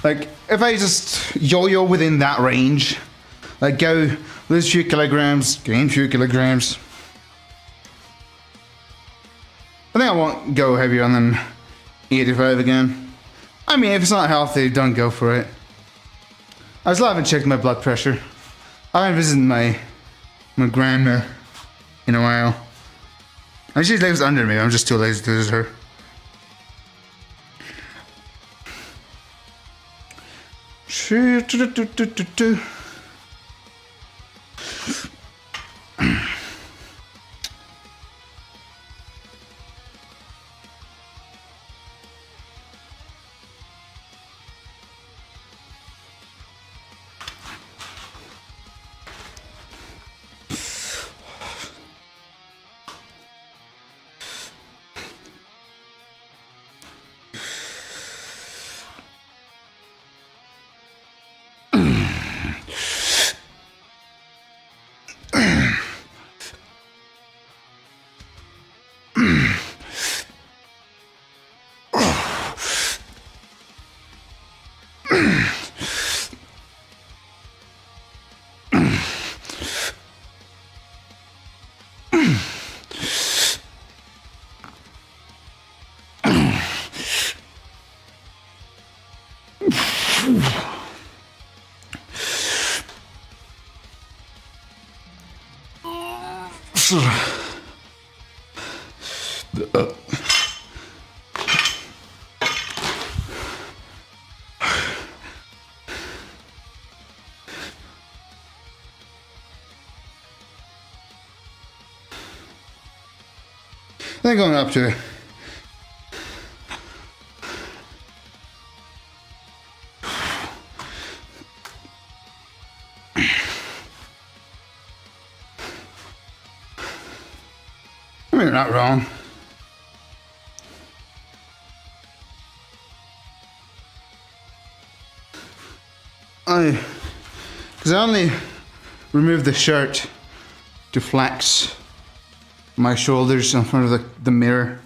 like if I just yo-yo within that range, like go lose a few kilograms, gain a few kilograms. I think I won't go heavier than 85 again. I mean, if it's not healthy, don't go for it. I still haven't checked my blood pressure. I haven't visited my grandma in a while. And she lives under me. I'm just too lazy to visit her. They're going up to. I mean, you're not wrong. Because I only removed the shirt to flex my shoulders in front of the mirror.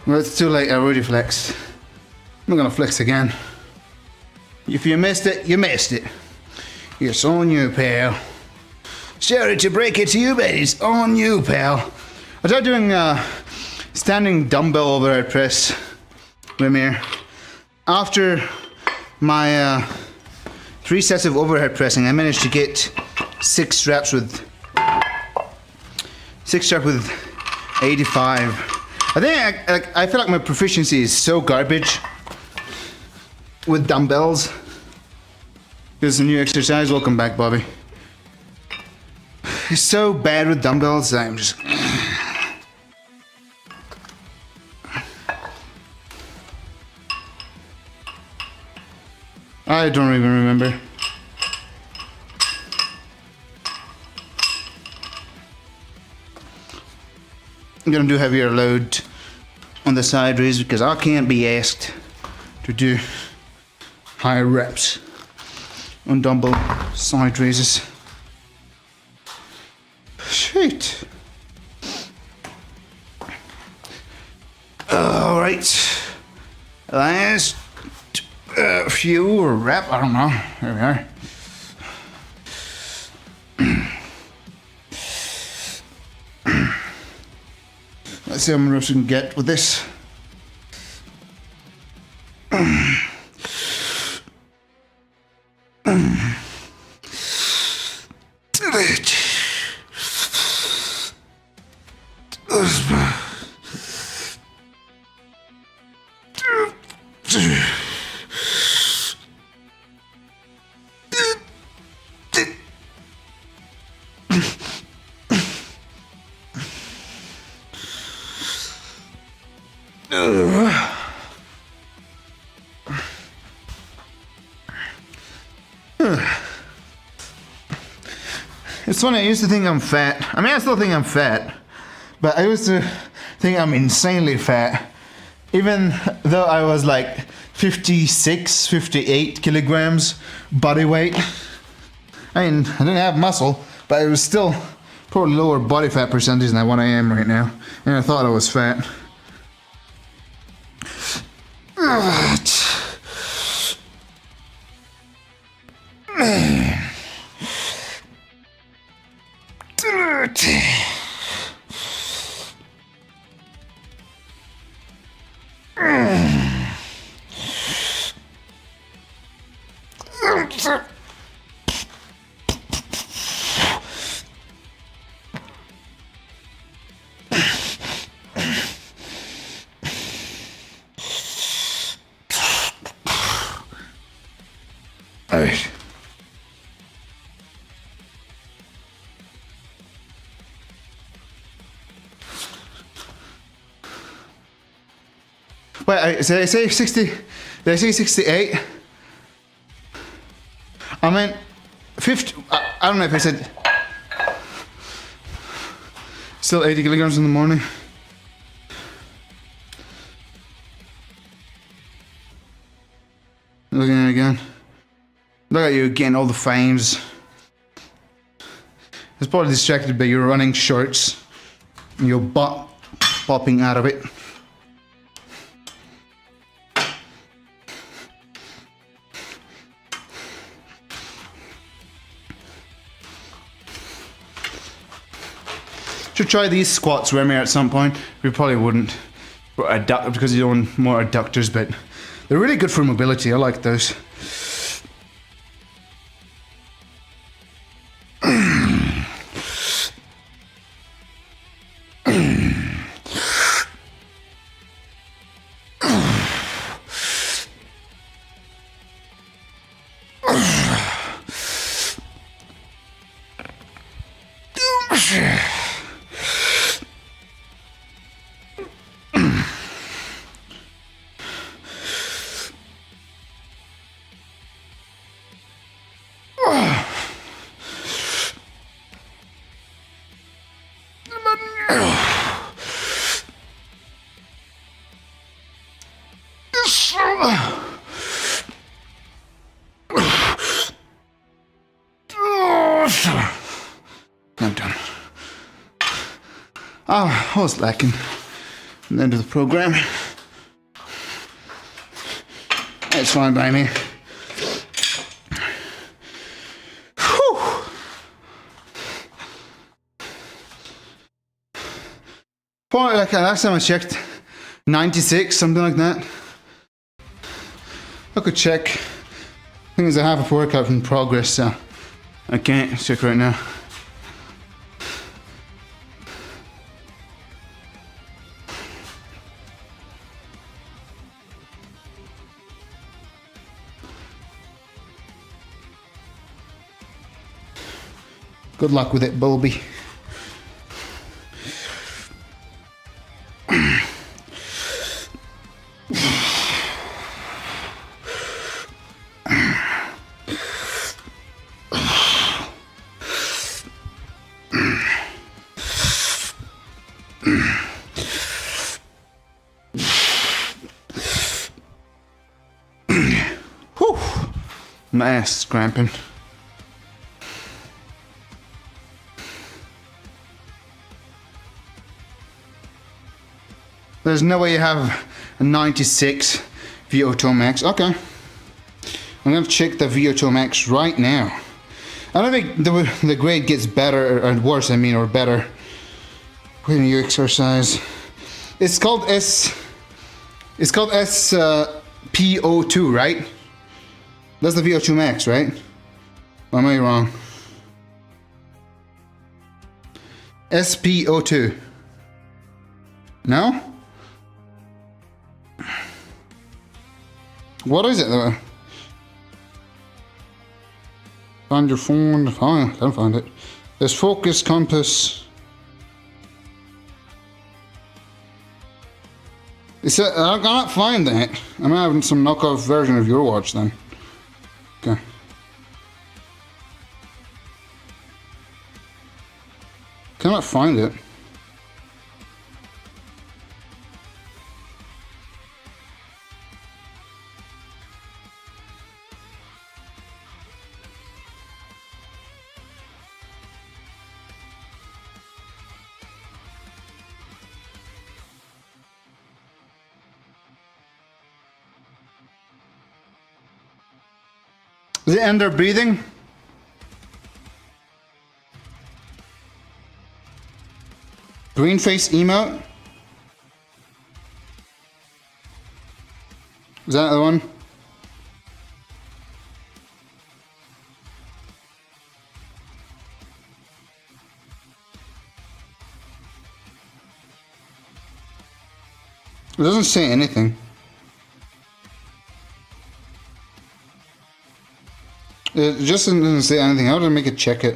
Well, it's too late, I already flexed. I'm not gonna flex again. If you missed it, you missed it. It's on you, pal. Sorry to break it to you, but it's on you, pal. I tried doing standing dumbbell overhead press with me. After my 3 sets of overhead pressing, I managed to get 6 reps with 85. I think I feel like my proficiency is so garbage with dumbbells. Here's a new exercise. Welcome back, Bobby. It's so bad with dumbbells. I'm just. I don't even remember. I'm gonna do heavier load on the side raise because I can't be asked to do higher reps on dumbbell side raises. Shoot. All right. Last few rep. I don't know. There we are. Let's see how many reps we can get with this. Do it. It's funny, I used to think I'm fat. I mean, I still think I'm fat, but I used to think I'm insanely fat. Even though I was like 56, 58 kilograms body weight. I mean, I didn't have muscle, but it was still probably lower body fat percentage than what I am right now. And I thought I was fat. Alright. Wait, did I say 60? Did I say 68? I meant 50. I don't know if I said. Still 80 kilograms in the morning. Looking at it again. Look at you getting all the fames. It's probably distracted by your running shorts and your butt popping out of it. Should try these squats with me at some point. We probably wouldn't because you want more adductors, but they're really good for mobility. I like those. I'm done. Oh, I was lacking at the end of the program. It's fine by me. Whew. Probably like last time I checked, 96, something like that. I could check. I think there's a half a workout in progress, so I can't check right now. Good luck with it, Bulby. Whew. My ass is cramping. There's no way you have a 96 VO2 max. Okay. I'm going to check the VO2 max right now. I don't think the grade gets better or worse, or better when you exercise. It's called SPO2, right? That's the VO2 max, right? Or am I wrong? SPO2. No? What is it though? Find your phone. Oh, I can't find it. There's focus, compass. I cannot find that. I'm having some knockoff version of your watch then. Okay. Cannot find it. Is it under breathing? Green face emote? Is that the one? It doesn't say anything. It just doesn't say anything. How do I make it check it?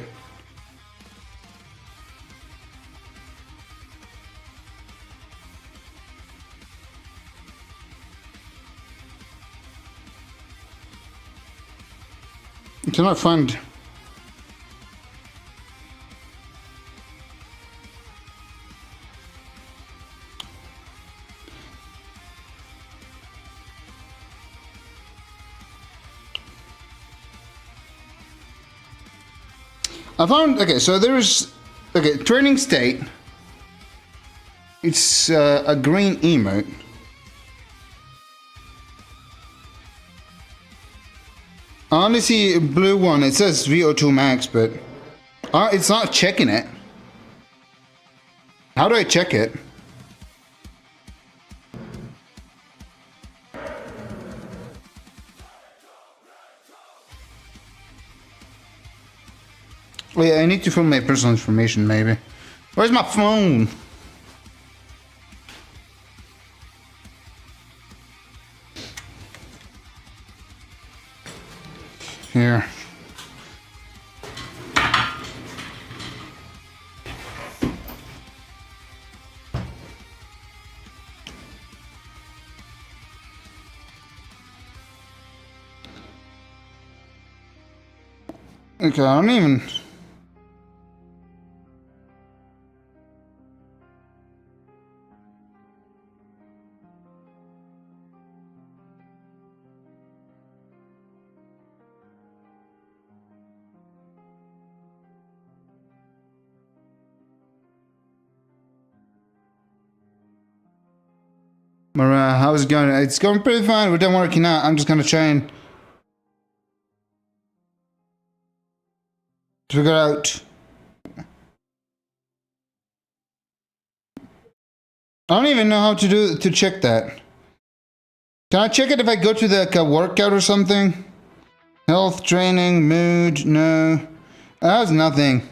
I cannot find. I found, okay, so there's, okay, training state. It's a green emote. I only see a blue one. It says VO2 max, but it's not checking it. How do I check it? Oh yeah, I need to fill my personal information, maybe. Where's my phone? Here. Okay, I don't even... Mariah, how's it going? It's going pretty fine. We're done working out. I'm just gonna try and figure out. I don't even know how to check that. Can I check it if I go to the workout or something? Health, training, mood, no. That has nothing.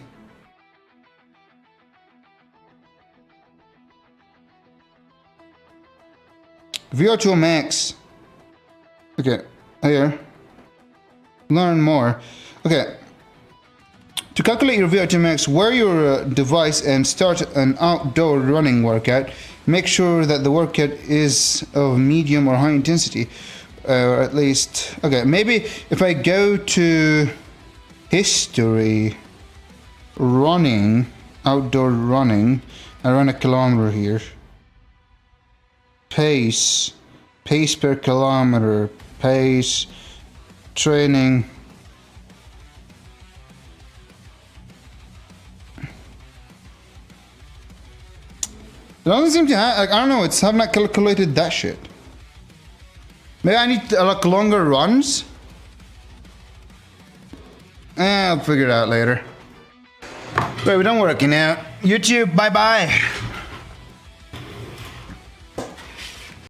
VO2 max. Okay, here. Learn more. Okay. To calculate your VO2 max, wear your device and start an outdoor running workout. Make sure that the workout is of medium or high intensity. Or at least... Okay, maybe if I go to history, running, outdoor running, I run 1 kilometer here. Pace per kilometer, pace, training. It doesn't seem to have, like, I don't know, it's have not calculated that shit. Maybe I need like longer runs? I'll figure it out later. But we're done working out. YouTube, bye bye.